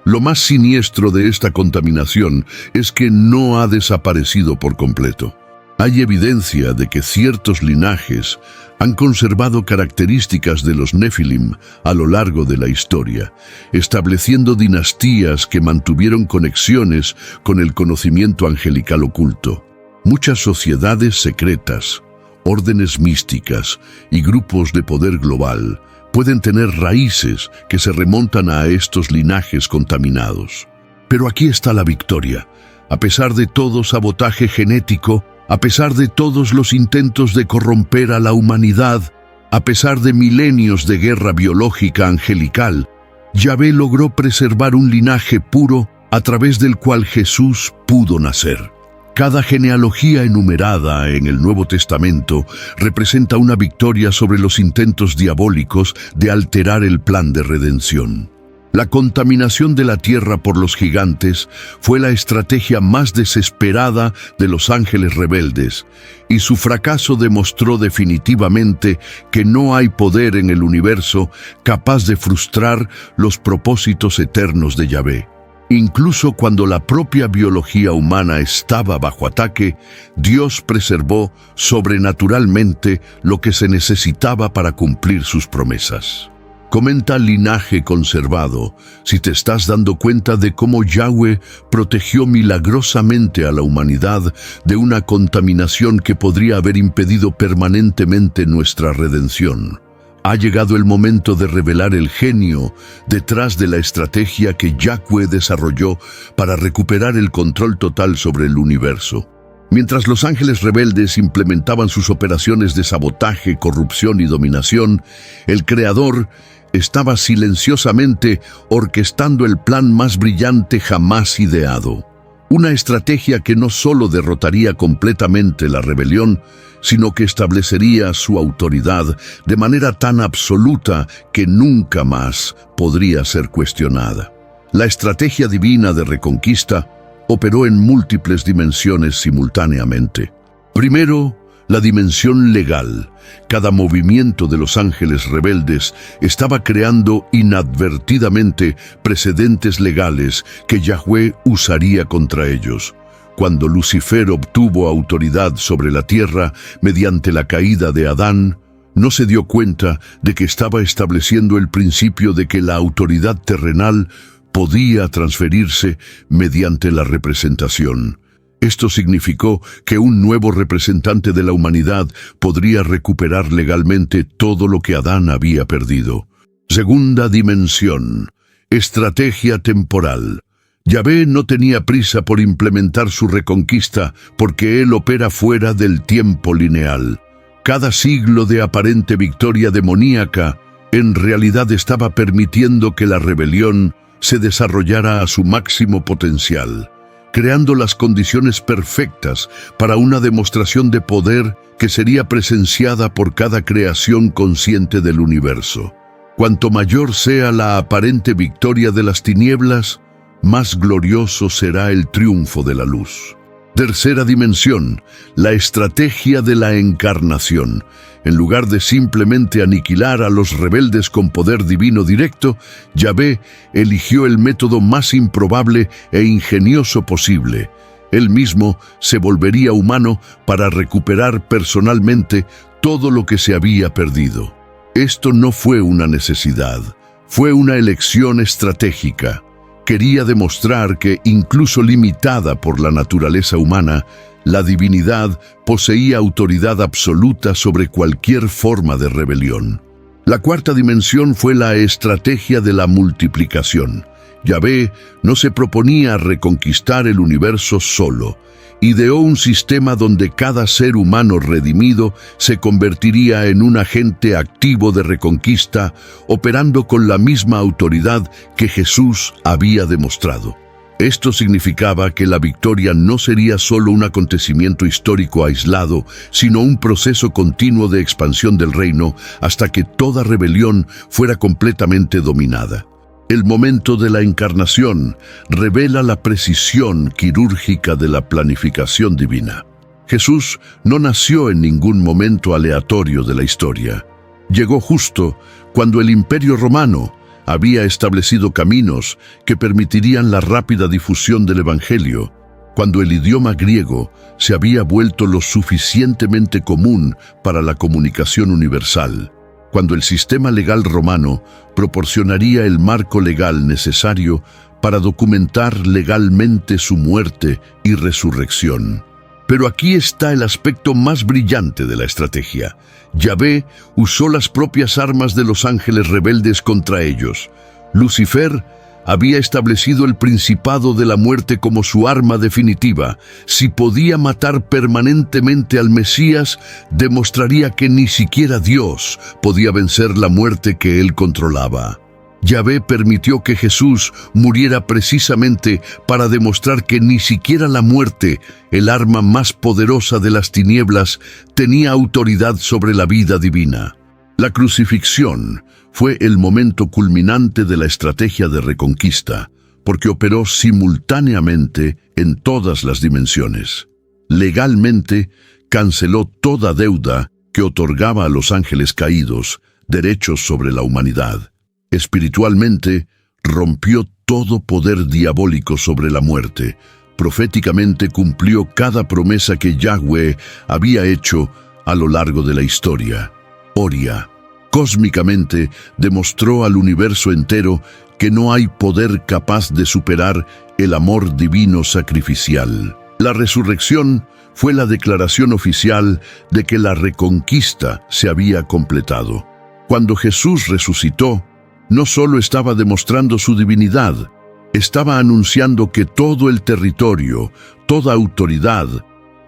Lo más siniestro de esta contaminación es que no ha desaparecido por completo. Hay evidencia de que ciertos linajes han conservado características de los Nefilim a lo largo de la historia, estableciendo dinastías que mantuvieron conexiones con el conocimiento angelical oculto. Muchas sociedades secretas, órdenes místicas y grupos de poder global pueden tener raíces que se remontan a estos linajes contaminados. Pero aquí está la victoria. A pesar de todo sabotaje genético, a pesar de todos los intentos de corromper a la humanidad, a pesar de milenios de guerra biológica angelical, Yahvé logró preservar un linaje puro a través del cual Jesús pudo nacer. Cada genealogía enumerada en el Nuevo Testamento representa una victoria sobre los intentos diabólicos de alterar el plan de redención. La contaminación de la tierra por los gigantes fue la estrategia más desesperada de los ángeles rebeldes, y su fracaso demostró definitivamente que no hay poder en el universo capaz de frustrar los propósitos eternos de Yahvé. Incluso cuando la propia biología humana estaba bajo ataque, Dios preservó sobrenaturalmente lo que se necesitaba para cumplir sus promesas. Comenta Linaje Conservado, si te estás dando cuenta de cómo Yahweh protegió milagrosamente a la humanidad de una contaminación que podría haber impedido permanentemente nuestra redención. Ha llegado el momento de revelar el genio detrás de la estrategia que Yahweh desarrolló para recuperar el control total sobre el universo. Mientras los ángeles rebeldes implementaban sus operaciones de sabotaje, corrupción y dominación, el Creador estaba silenciosamente orquestando el plan más brillante jamás ideado. Una estrategia que no solo derrotaría completamente la rebelión, sino que establecería su autoridad de manera tan absoluta que nunca más podría ser cuestionada. La estrategia divina de reconquista operó en múltiples dimensiones simultáneamente. Primero, la dimensión legal. Cada movimiento de los ángeles rebeldes estaba creando inadvertidamente precedentes legales que Yahweh usaría contra ellos. Cuando Lucifer obtuvo autoridad sobre la tierra mediante la caída de Adán, no se dio cuenta de que estaba estableciendo el principio de que la autoridad terrenal podía transferirse mediante la representación. Esto significó que un nuevo representante de la humanidad podría recuperar legalmente todo lo que Adán había perdido. Segunda dimensión, estrategia temporal. Yahvé no tenía prisa por implementar su reconquista porque él opera fuera del tiempo lineal. Cada siglo de aparente victoria demoníaca en realidad estaba permitiendo que la rebelión se desarrollara a su máximo potencial, creando las condiciones perfectas para una demostración de poder que sería presenciada por cada creación consciente del universo. Cuanto mayor sea la aparente victoria de las tinieblas, más glorioso será el triunfo de la luz. Tercera dimensión, la estrategia de la encarnación. En lugar de simplemente aniquilar a los rebeldes con poder divino directo, Yahvé eligió el método más improbable e ingenioso posible. Él mismo se volvería humano para recuperar personalmente todo lo que se había perdido. Esto no fue una necesidad, fue una elección estratégica. Quería demostrar que, incluso limitada por la naturaleza humana, la divinidad poseía autoridad absoluta sobre cualquier forma de rebelión. La cuarta dimensión fue la estrategia de la multiplicación. Yahvé no se proponía reconquistar el universo solo. Ideó un sistema donde cada ser humano redimido se convertiría en un agente activo de reconquista, operando con la misma autoridad que Jesús había demostrado. Esto significaba que la victoria no sería solo un acontecimiento histórico aislado, sino un proceso continuo de expansión del reino hasta que toda rebelión fuera completamente dominada. El momento de la encarnación revela la precisión quirúrgica de la planificación divina. Jesús no nació en ningún momento aleatorio de la historia. Llegó justo cuando el Imperio Romano había establecido caminos que permitirían la rápida difusión del Evangelio, cuando el idioma griego se había vuelto lo suficientemente común para la comunicación universal, cuando el sistema legal romano proporcionaría el marco legal necesario para documentar legalmente su muerte y resurrección. Pero aquí está el aspecto más brillante de la estrategia. Yahvé usó las propias armas de los ángeles rebeldes contra ellos. Lucifer había establecido el principado de la muerte como su arma definitiva. Si podía matar permanentemente al Mesías, demostraría que ni siquiera Dios podía vencer la muerte que él controlaba. Yahvé permitió que Jesús muriera precisamente para demostrar que ni siquiera la muerte, el arma más poderosa de las tinieblas, tenía autoridad sobre la vida divina. La crucifixión fue el momento culminante de la estrategia de reconquista, porque operó simultáneamente en todas las dimensiones. Legalmente, canceló toda deuda que otorgaba a los ángeles caídos derechos sobre la humanidad. Espiritualmente, rompió todo poder diabólico sobre la muerte. Proféticamente cumplió cada promesa que Yahweh había hecho a lo largo de la historia. Oria, cósmicamente, demostró al universo entero que no hay poder capaz de superar el amor divino sacrificial. La resurrección fue la declaración oficial de que la reconquista se había completado. Cuando Jesús resucitó, no solo estaba demostrando su divinidad, estaba anunciando que todo el territorio, toda autoridad,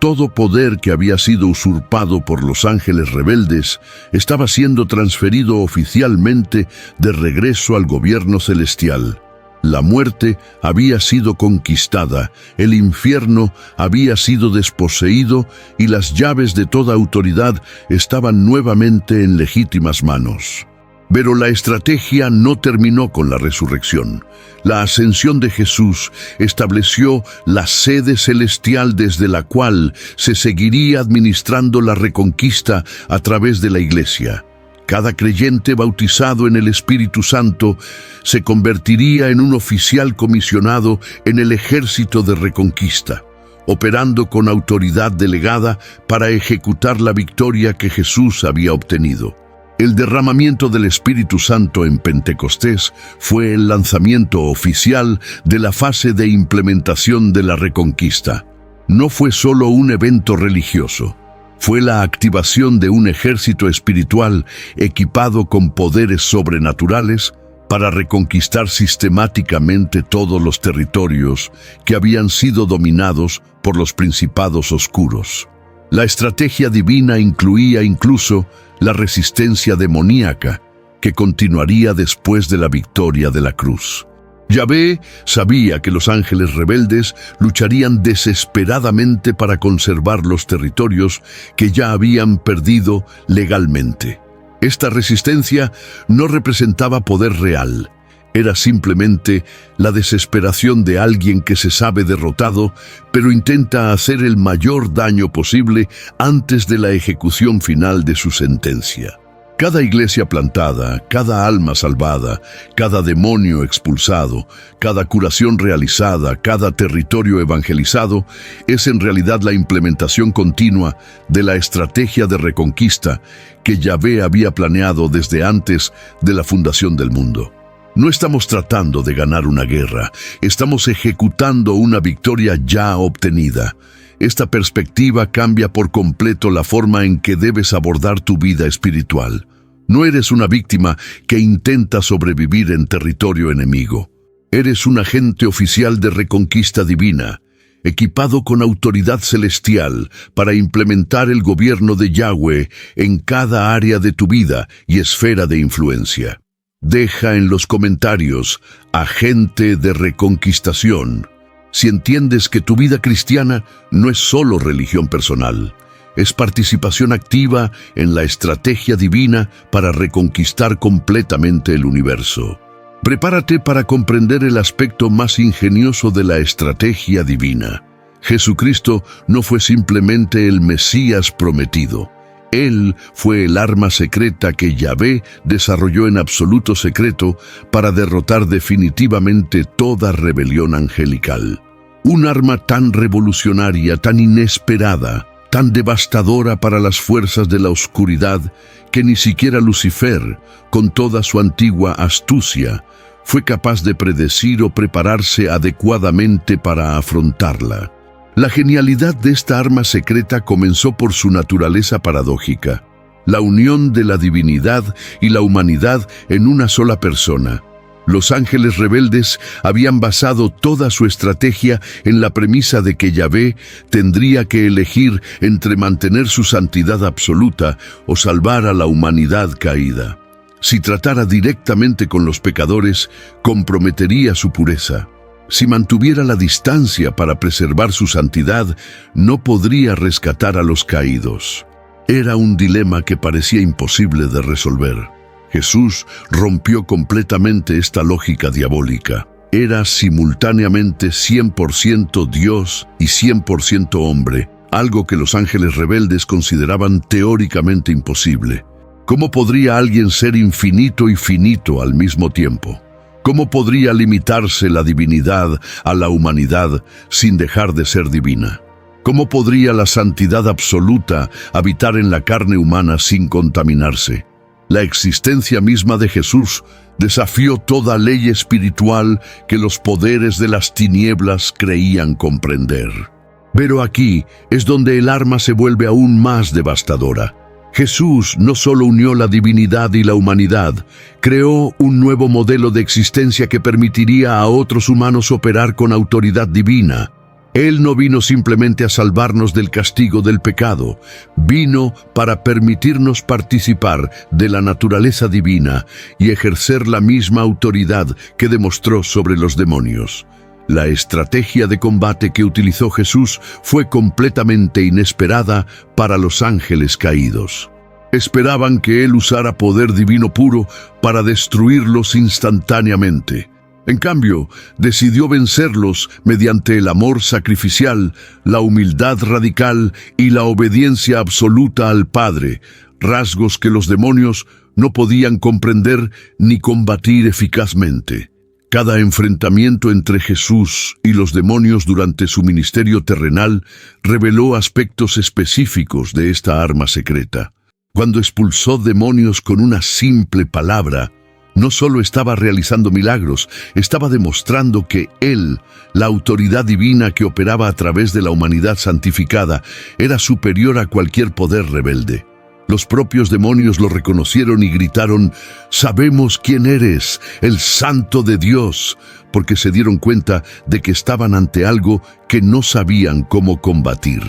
todo poder que había sido usurpado por los ángeles rebeldes estaba siendo transferido oficialmente de regreso al gobierno celestial. La muerte había sido conquistada, el infierno había sido desposeído y las llaves de toda autoridad estaban nuevamente en legítimas manos. Pero la estrategia no terminó con la resurrección. La ascensión de Jesús estableció la sede celestial desde la cual se seguiría administrando la reconquista a través de la Iglesia. Cada creyente bautizado en el Espíritu Santo se convertiría en un oficial comisionado en el ejército de reconquista, operando con autoridad delegada para ejecutar la victoria que Jesús había obtenido. El derramamiento del Espíritu Santo en Pentecostés fue el lanzamiento oficial de la fase de implementación de la reconquista. No fue solo un evento religioso, fue la activación de un ejército espiritual equipado con poderes sobrenaturales para reconquistar sistemáticamente todos los territorios que habían sido dominados por los principados oscuros. La estrategia divina incluía incluso la resistencia demoníaca que continuaría después de la victoria de la cruz. Yahvé sabía que los ángeles rebeldes lucharían desesperadamente para conservar los territorios que ya habían perdido legalmente. Esta resistencia no representaba poder real, era simplemente la desesperación de alguien que se sabe derrotado, pero intenta hacer el mayor daño posible antes de la ejecución final de su sentencia. Cada iglesia plantada, cada alma salvada, cada demonio expulsado, cada curación realizada, cada territorio evangelizado, es en realidad la implementación continua de la estrategia de reconquista que Yahvé había planeado desde antes de la fundación del mundo. No estamos tratando de ganar una guerra, estamos ejecutando una victoria ya obtenida. Esta perspectiva cambia por completo la forma en que debes abordar tu vida espiritual. No eres una víctima que intenta sobrevivir en territorio enemigo. Eres un agente oficial de reconquista divina, equipado con autoridad celestial para implementar el gobierno de Yahweh en cada área de tu vida y esfera de influencia. Deja en los comentarios, agente de reconquistación, si entiendes que tu vida cristiana no es solo religión personal, es participación activa en la estrategia divina para reconquistar completamente el universo. Prepárate para comprender el aspecto más ingenioso de la estrategia divina. Jesucristo no fue simplemente el Mesías prometido. Él fue el arma secreta que Yahvé desarrolló en absoluto secreto para derrotar definitivamente toda rebelión angelical. Un arma tan revolucionaria, tan inesperada, tan devastadora para las fuerzas de la oscuridad, que ni siquiera Lucifer, con toda su antigua astucia, fue capaz de predecir o prepararse adecuadamente para afrontarla. La genialidad de esta arma secreta comenzó por su naturaleza paradójica, la unión de la divinidad y la humanidad en una sola persona. Los ángeles rebeldes habían basado toda su estrategia en la premisa de que Yahvé tendría que elegir entre mantener su santidad absoluta o salvar a la humanidad caída. Si tratara directamente con los pecadores, comprometería su pureza. Si mantuviera la distancia para preservar su santidad, no podría rescatar a los caídos. Era un dilema que parecía imposible de resolver. Jesús rompió completamente esta lógica diabólica. Era simultáneamente 100% Dios y 100% hombre, algo que los ángeles rebeldes consideraban teóricamente imposible. ¿Cómo podría alguien ser infinito y finito al mismo tiempo? ¿Cómo podría limitarse la divinidad a la humanidad sin dejar de ser divina? ¿Cómo podría la santidad absoluta habitar en la carne humana sin contaminarse? La existencia misma de Jesús desafió toda ley espiritual que los poderes de las tinieblas creían comprender. Pero aquí es donde el arma se vuelve aún más devastadora. Jesús no solo unió la divinidad y la humanidad, creó un nuevo modelo de existencia que permitiría a otros humanos operar con autoridad divina. Él no vino simplemente a salvarnos del castigo del pecado, vino para permitirnos participar de la naturaleza divina y ejercer la misma autoridad que demostró sobre los demonios. La estrategia de combate que utilizó Jesús fue completamente inesperada para los ángeles caídos. Esperaban que Él usara poder divino puro para destruirlos instantáneamente. En cambio, decidió vencerlos mediante el amor sacrificial, la humildad radical y la obediencia absoluta al Padre, rasgos que los demonios no podían comprender ni combatir eficazmente. Cada enfrentamiento entre Jesús y los demonios durante su ministerio terrenal reveló aspectos específicos de esta arma secreta. Cuando expulsó demonios con una simple palabra, no solo estaba realizando milagros, estaba demostrando que Él, la autoridad divina que operaba a través de la humanidad santificada, era superior a cualquier poder rebelde. Los propios demonios lo reconocieron y gritaron: «Sabemos quién eres, el Santo de Dios», porque se dieron cuenta de que estaban ante algo que no sabían cómo combatir.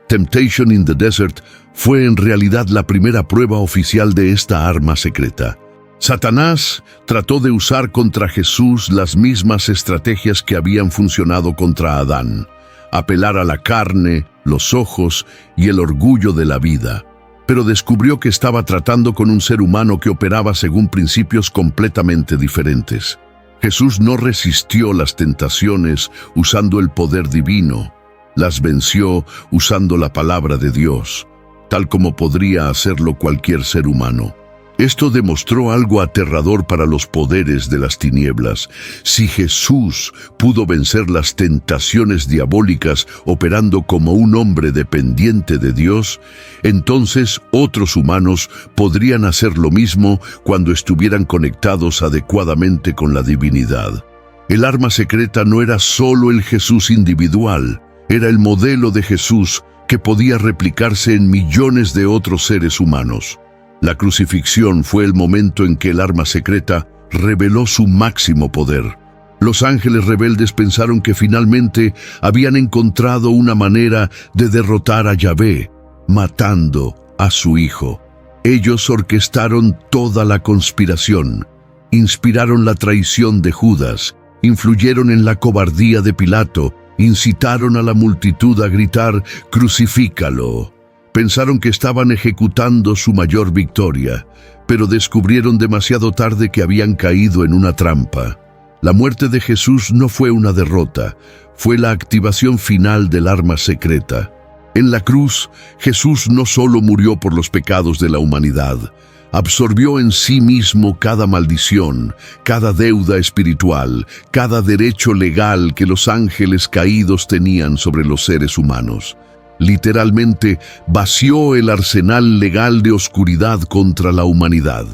Temptation in the Desert fue en realidad la primera prueba oficial de esta arma secreta. Satanás trató de usar contra Jesús las mismas estrategias que habían funcionado contra Adán: apelar a la carne, los ojos y el orgullo de la vida. Pero descubrió que estaba tratando con un ser humano que operaba según principios completamente diferentes. Jesús no resistió las tentaciones usando el poder divino, las venció usando la palabra de Dios, tal como podría hacerlo cualquier ser humano. Esto demostró algo aterrador para los poderes de las tinieblas. Si Jesús pudo vencer las tentaciones diabólicas operando como un hombre dependiente de Dios, entonces otros humanos podrían hacer lo mismo cuando estuvieran conectados adecuadamente con la divinidad. El arma secreta no era solo el Jesús individual, era el modelo de Jesús que podía replicarse en millones de otros seres humanos. La crucifixión fue el momento en que el arma secreta reveló su máximo poder. Los ángeles rebeldes pensaron que finalmente habían encontrado una manera de derrotar a Yahvé, matando a su hijo. Ellos orquestaron toda la conspiración, inspiraron la traición de Judas, influyeron en la cobardía de Pilato, incitaron a la multitud a gritar: «¡Crucifícalo!». Pensaron que estaban ejecutando su mayor victoria, pero descubrieron demasiado tarde que habían caído en una trampa. La muerte de Jesús no fue una derrota, fue la activación final del arma secreta. En la cruz, Jesús no solo murió por los pecados de la humanidad, absorbió en sí mismo cada maldición, cada deuda espiritual, cada derecho legal que los ángeles caídos tenían sobre los seres humanos. Literalmente, vació el arsenal legal de oscuridad contra la humanidad.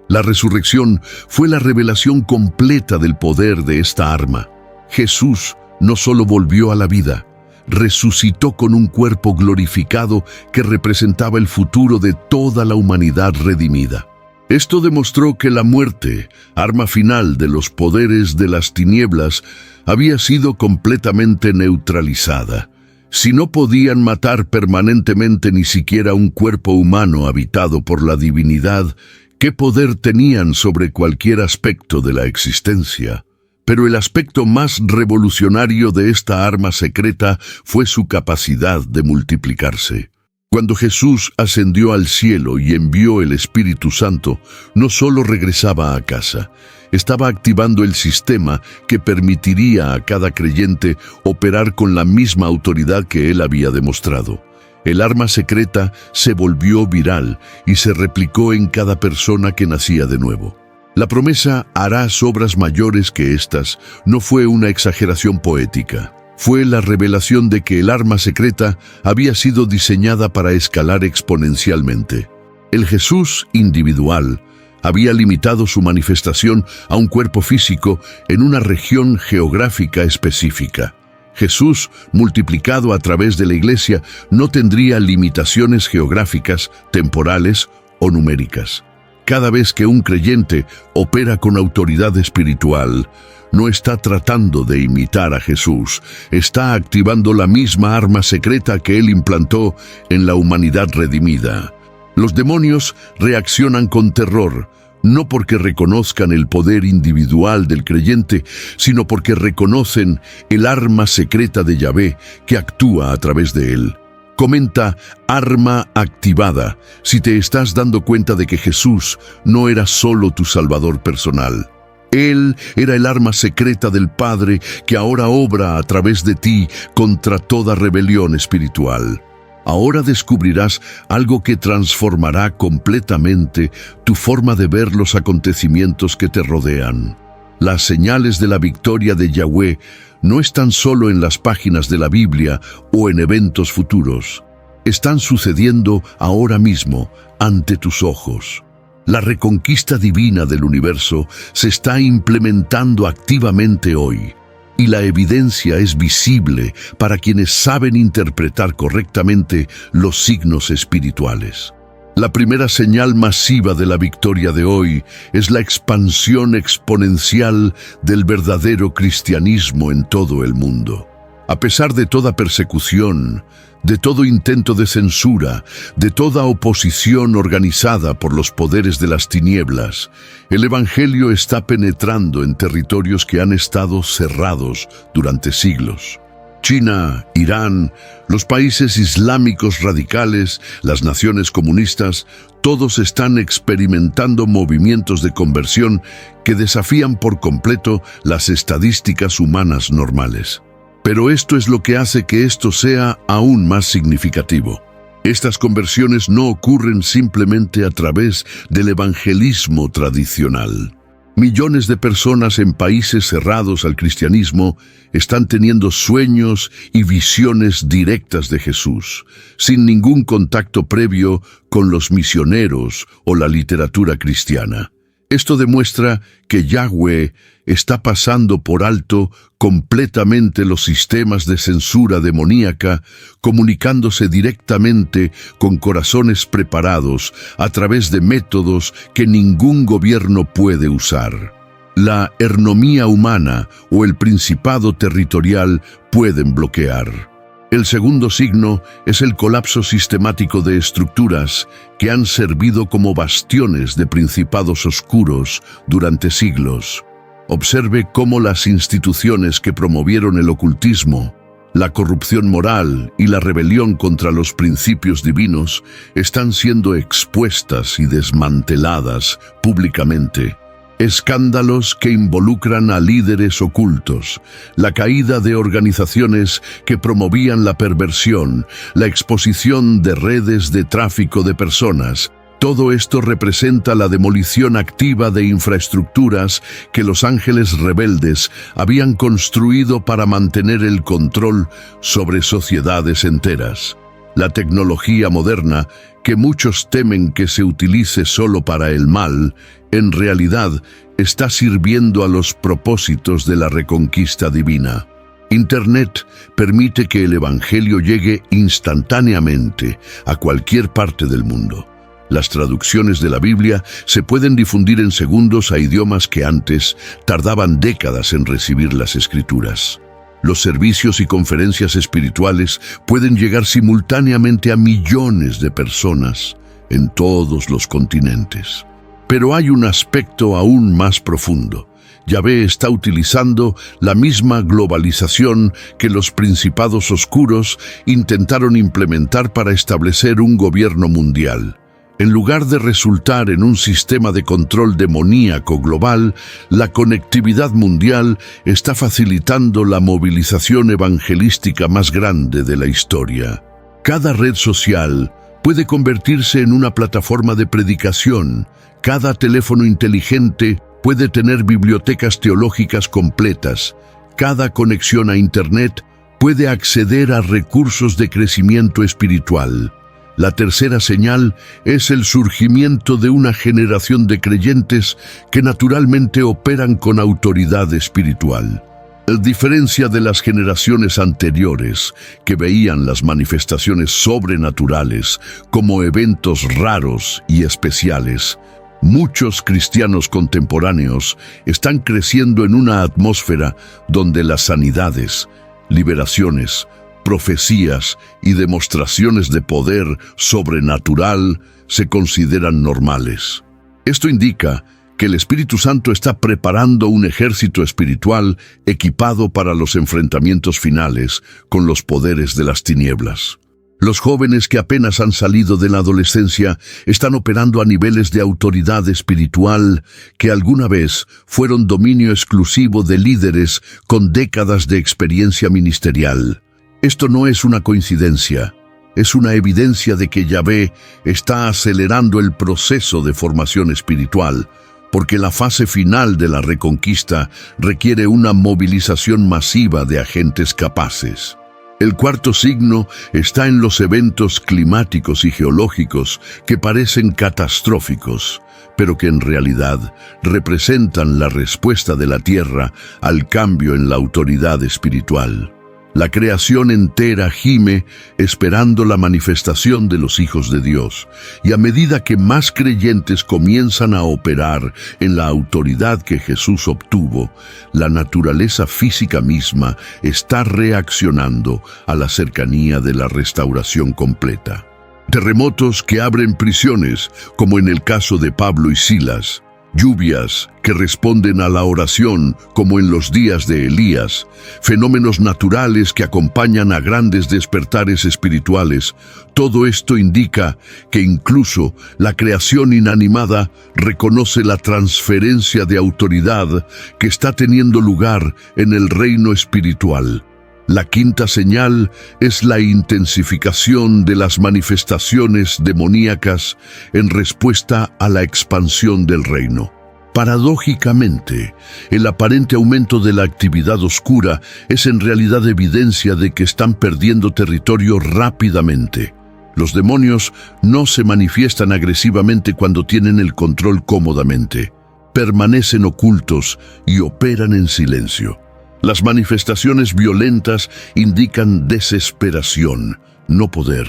La resurrección fue la revelación completa del poder de esta arma. Jesús no solo volvió a la vida, resucitó con un cuerpo glorificado que representaba el futuro de toda la humanidad redimida. Esto demostró que la muerte, arma final de los poderes de las tinieblas, había sido completamente neutralizada. Si no podían matar permanentemente ni siquiera un cuerpo humano habitado por la divinidad, ¿Qué poder tenían sobre cualquier aspecto de la existencia? Pero el aspecto más revolucionario de esta arma secreta fue su capacidad de multiplicarse. Cuando Jesús ascendió al cielo y envió el Espíritu Santo, no solo regresaba a casa, estaba activando el sistema que permitiría a cada creyente operar con la misma autoridad que él había demostrado. El arma secreta se volvió viral y se replicó en cada persona que nacía de nuevo. La promesa «harás obras mayores que estas» no fue una exageración poética. Fue la revelación de que el arma secreta había sido diseñada para escalar exponencialmente. El Jesús individual había limitado su manifestación a un cuerpo físico en una región geográfica específica. Jesús, multiplicado a través de la Iglesia, no tendría limitaciones geográficas, temporales o numéricas. Cada vez que un creyente opera con autoridad espiritual, no está tratando de imitar a Jesús, está activando la misma arma secreta que Él implantó en la humanidad redimida. Los demonios reaccionan con terror, no porque reconozcan el poder individual del creyente, sino porque reconocen el arma secreta de Yahvé que actúa a través de él. Comenta arma activada si te estás dando cuenta de que Jesús no era solo tu Salvador personal. Él era el arma secreta del Padre que ahora obra a través de ti contra toda rebelión espiritual. Ahora descubrirás algo que transformará completamente tu forma de ver los acontecimientos que te rodean. Las señales de la victoria de Yahvé no están solo en las páginas de la Biblia o en eventos futuros. Están sucediendo ahora mismo ante tus ojos. La reconquista divina del universo se está implementando activamente hoy, y la evidencia es visible para quienes saben interpretar correctamente los signos espirituales. La primera señal masiva de la victoria de hoy es la expansión exponencial del verdadero cristianismo en todo el mundo. A pesar de toda persecución, de todo intento de censura, de toda oposición organizada por los poderes de las tinieblas, el Evangelio está penetrando en territorios que han estado cerrados durante siglos. China, Irán, los países islámicos radicales, las naciones comunistas, todos están experimentando movimientos de conversión que desafían por completo las estadísticas humanas normales. Pero esto es lo que hace que esto sea aún más significativo. Estas conversiones no ocurren simplemente a través del evangelismo tradicional. Millones de personas en países cerrados al cristianismo están teniendo sueños y visiones directas de Jesús, sin ningún contacto previo con los misioneros o la literatura cristiana. Esto demuestra que Yahvé está pasando por alto completamente los sistemas de censura demoníaca, comunicándose directamente con corazones preparados a través de métodos que ningún gobierno puede usar. La hernomía humana o el principado territorial pueden bloquear. El segundo signo es el colapso sistemático de estructuras que han servido como bastiones de principados oscuros durante siglos. Observe cómo las instituciones que promovieron el ocultismo, la corrupción moral y la rebelión contra los principios divinos están siendo expuestas y desmanteladas públicamente. Escándalos que involucran a líderes ocultos, la caída de organizaciones que promovían la perversión, la exposición de redes de tráfico de personas. Todo esto representa la demolición activa de infraestructuras que los ángeles rebeldes habían construido para mantener el control sobre sociedades enteras. La tecnología moderna, que muchos temen que se utilice solo para el mal, en realidad está sirviendo a los propósitos de la reconquista divina. Internet permite que el Evangelio llegue instantáneamente a cualquier parte del mundo. Las traducciones de la Biblia se pueden difundir en segundos a idiomas que antes tardaban décadas en recibir las Escrituras. Los servicios y conferencias espirituales pueden llegar simultáneamente a millones de personas en todos los continentes. Pero hay un aspecto aún más profundo. Yahvé está utilizando la misma globalización que los principados oscuros intentaron implementar para establecer un gobierno mundial. En lugar de resultar en un sistema de control demoníaco global, la conectividad mundial está facilitando la movilización evangelística más grande de la historia. Cada red social puede convertirse en una plataforma de predicación. Cada teléfono inteligente puede tener bibliotecas teológicas completas. Cada conexión a Internet puede acceder a recursos de crecimiento espiritual. La tercera señal es el surgimiento de una generación de creyentes que naturalmente operan con autoridad espiritual. A diferencia de las generaciones anteriores, que veían las manifestaciones sobrenaturales como eventos raros y especiales, muchos cristianos contemporáneos están creciendo en una atmósfera donde las sanidades, liberaciones, profecías y demostraciones de poder sobrenatural se consideran normales. Esto indica que el Espíritu Santo está preparando un ejército espiritual equipado para los enfrentamientos finales con los poderes de las tinieblas. Los jóvenes que apenas han salido de la adolescencia están operando a niveles de autoridad espiritual que alguna vez fueron dominio exclusivo de líderes con décadas de experiencia ministerial. Esto no es una coincidencia, es una evidencia de que Yahvé está acelerando el proceso de formación espiritual, porque la fase final de la reconquista requiere una movilización masiva de agentes capaces. El cuarto signo está en los eventos climáticos y geológicos que parecen catastróficos, pero que en realidad representan la respuesta de la Tierra al cambio en la autoridad espiritual. La creación entera gime esperando la manifestación de los hijos de Dios, y a medida que más creyentes comienzan a operar en la autoridad que Jesús obtuvo, la naturaleza física misma está reaccionando a la cercanía de la restauración completa. Terremotos que abren prisiones, como en el caso de Pablo y Silas. Lluvias que responden a la oración, como en los días de Elías, fenómenos naturales que acompañan a grandes despertares espirituales. Todo esto indica que incluso la creación inanimada reconoce la transferencia de autoridad que está teniendo lugar en el reino espiritual. La quinta señal es la intensificación de las manifestaciones demoníacas en respuesta a la expansión del reino. Paradójicamente, el aparente aumento de la actividad oscura es en realidad evidencia de que están perdiendo territorio rápidamente. Los demonios no se manifiestan agresivamente cuando tienen el control cómodamente. Permanecen ocultos y operan en silencio. Las manifestaciones violentas indican desesperación, no poder.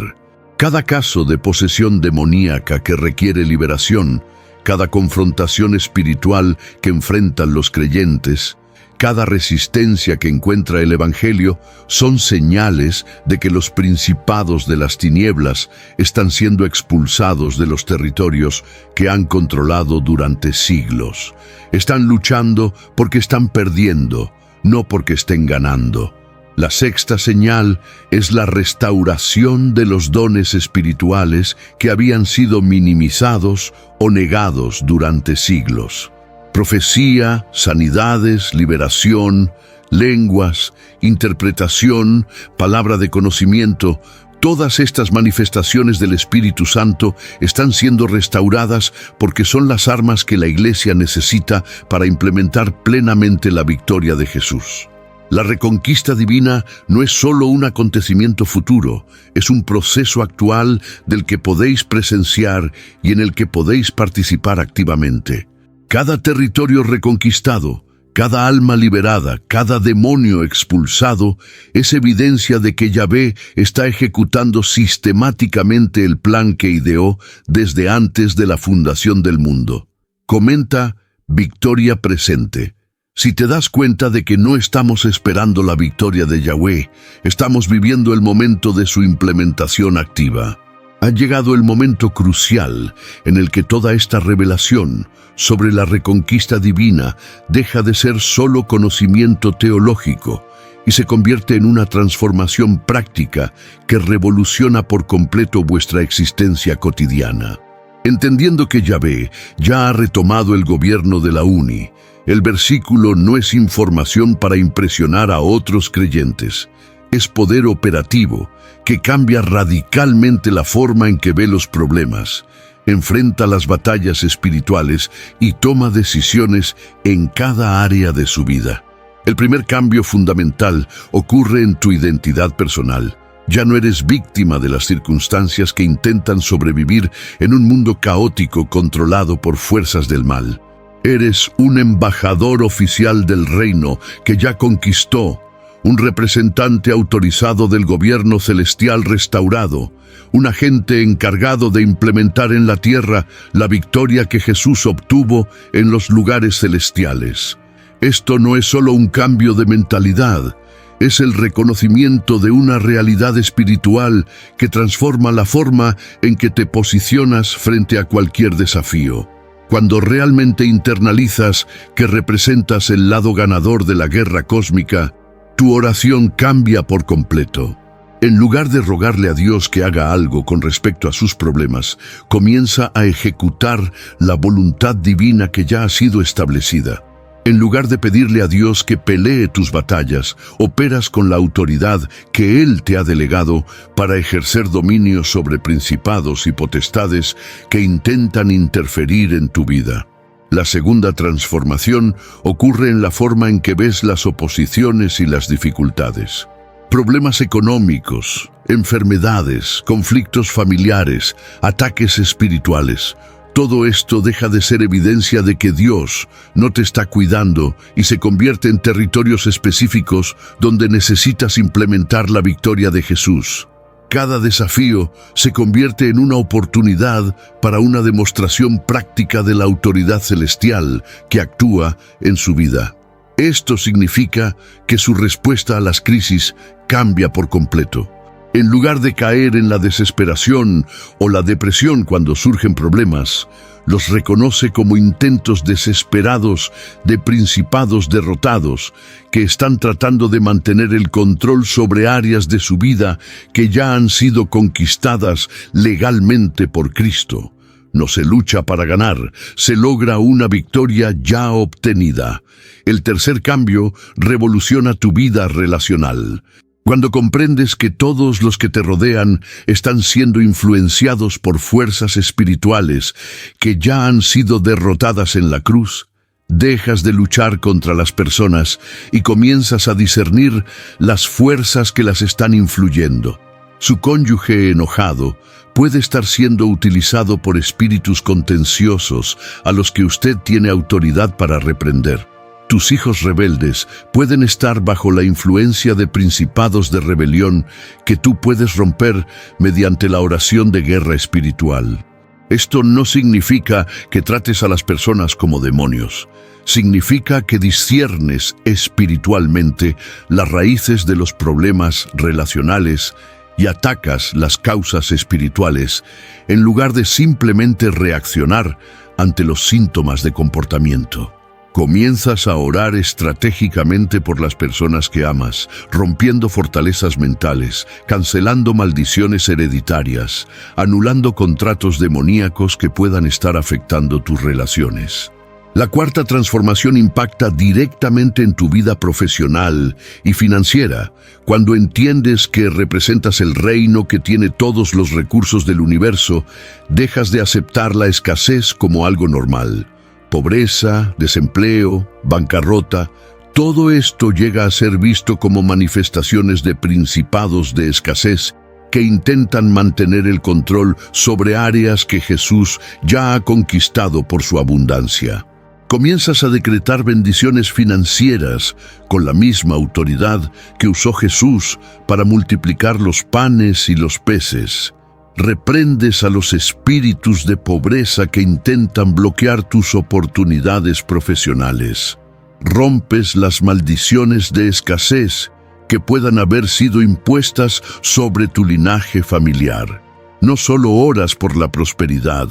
Cada caso de posesión demoníaca que requiere liberación, cada confrontación espiritual que enfrentan los creyentes, cada resistencia que encuentra el Evangelio, son señales de que los principados de las tinieblas están siendo expulsados de los territorios que han controlado durante siglos. Están luchando porque están perdiendo, no porque estén ganando. La sexta señal es la restauración de los dones espirituales que habían sido minimizados o negados durante siglos. Profecía, sanidades, liberación, lenguas, interpretación, palabra de conocimiento. Todas estas manifestaciones del Espíritu Santo están siendo restauradas porque son las armas que la Iglesia necesita para implementar plenamente la victoria de Jesús. La reconquista divina no es solo un acontecimiento futuro, es un proceso actual del que podéis presenciar y en el que podéis participar activamente. Cada territorio reconquistado, cada alma liberada, cada demonio expulsado, es evidencia de que Yahvé está ejecutando sistemáticamente el plan que ideó desde antes de la fundación del mundo. Comenta Victoria Presente. Si te das cuenta de que no estamos esperando la victoria de Yahvé, estamos viviendo el momento de su implementación activa. Ha llegado el momento crucial en el que toda esta revelación sobre la reconquista divina deja de ser solo conocimiento teológico y se convierte en una transformación práctica que revoluciona por completo vuestra existencia cotidiana. Entendiendo que Yahvé ya ha retomado el gobierno de la UNI, el versículo no es información para impresionar a otros creyentes. Es poder operativo que cambia radicalmente la forma en que ve los problemas, enfrenta las batallas espirituales y toma decisiones en cada área de su vida. El primer cambio fundamental ocurre en tu identidad personal. Ya no eres víctima de las circunstancias que intentan sobrevivir en un mundo caótico controlado por fuerzas del mal. Eres un embajador oficial del reino que ya conquistó, un representante autorizado del gobierno celestial restaurado, un agente encargado de implementar en la tierra la victoria que Jesús obtuvo en los lugares celestiales. Esto no es solo un cambio de mentalidad, es el reconocimiento de una realidad espiritual que transforma la forma en que te posicionas frente a cualquier desafío. Cuando realmente internalizas que representas el lado ganador de la guerra cósmica, tu oración cambia por completo. En lugar de rogarle a Dios que haga algo con respecto a sus problemas, comienza a ejecutar la voluntad divina que ya ha sido establecida. En lugar de pedirle a Dios que pelee tus batallas, operas con la autoridad que Él te ha delegado para ejercer dominio sobre principados y potestades que intentan interferir en tu vida. La segunda transformación ocurre en la forma en que ves las oposiciones y las dificultades. Problemas económicos, enfermedades, conflictos familiares, ataques espirituales. Todo esto deja de ser evidencia de que Dios no te está cuidando y se convierte en territorios específicos donde necesitas implementar la victoria de Jesús. Cada desafío se convierte en una oportunidad para una demostración práctica de la autoridad celestial que actúa en su vida. Esto significa que su respuesta a las crisis cambia por completo. En lugar de caer en la desesperación o la depresión cuando surgen problemas, los reconoce como intentos desesperados de principados derrotados que están tratando de mantener el control sobre áreas de su vida que ya han sido conquistadas legalmente por Cristo. No se lucha para ganar, se logra una victoria ya obtenida. El tercer cambio revoluciona tu vida relacional. Cuando comprendes que todos los que te rodean están siendo influenciados por fuerzas espirituales que ya han sido derrotadas en la cruz, dejas de luchar contra las personas y comienzas a discernir las fuerzas que las están influyendo. Su cónyuge enojado puede estar siendo utilizado por espíritus contenciosos a los que usted tiene autoridad para reprender. Tus hijos rebeldes pueden estar bajo la influencia de principados de rebelión que tú puedes romper mediante la oración de guerra espiritual. Esto no significa que trates a las personas como demonios. Significa que disciernes espiritualmente las raíces de los problemas relacionales y atacas las causas espirituales en lugar de simplemente reaccionar ante los síntomas de comportamiento. Comienzas a orar estratégicamente por las personas que amas, rompiendo fortalezas mentales, cancelando maldiciones hereditarias, anulando contratos demoníacos que puedan estar afectando tus relaciones. La cuarta transformación impacta directamente en tu vida profesional y financiera, cuando entiendes que representas el reino que tiene todos los recursos del universo, dejas de aceptar la escasez como algo normal. Pobreza, desempleo, bancarrota, todo esto llega a ser visto como manifestaciones de principados de escasez que intentan mantener el control sobre áreas que Jesús ya ha conquistado por su abundancia. Comienzas a decretar bendiciones financieras con la misma autoridad que usó Jesús para multiplicar los panes y los peces. Reprendes a los espíritus de pobreza que intentan bloquear tus oportunidades profesionales. Rompes las maldiciones de escasez que puedan haber sido impuestas sobre tu linaje familiar. No solo oras por la prosperidad,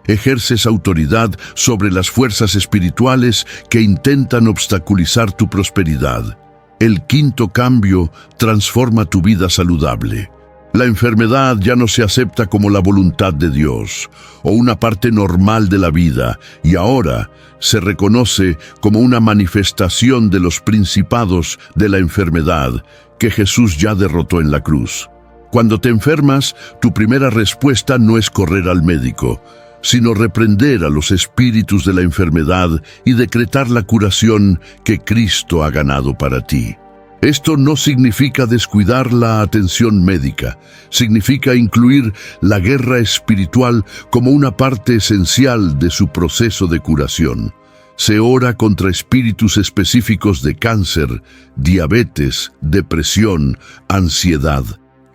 ejerces autoridad sobre las fuerzas espirituales que intentan obstaculizar tu prosperidad. El quinto cambio transforma tu vida saludable. La enfermedad ya no se acepta como la voluntad de Dios o una parte normal de la vida, y ahora se reconoce como una manifestación de los principados de la enfermedad que Jesús ya derrotó en la cruz. Cuando te enfermas, tu primera respuesta no es correr al médico, sino reprender a los espíritus de la enfermedad y decretar la curación que Cristo ha ganado para ti. Esto no significa descuidar la atención médica, significa incluir la guerra espiritual como una parte esencial de su proceso de curación. Se ora contra espíritus específicos de cáncer, diabetes, depresión, ansiedad.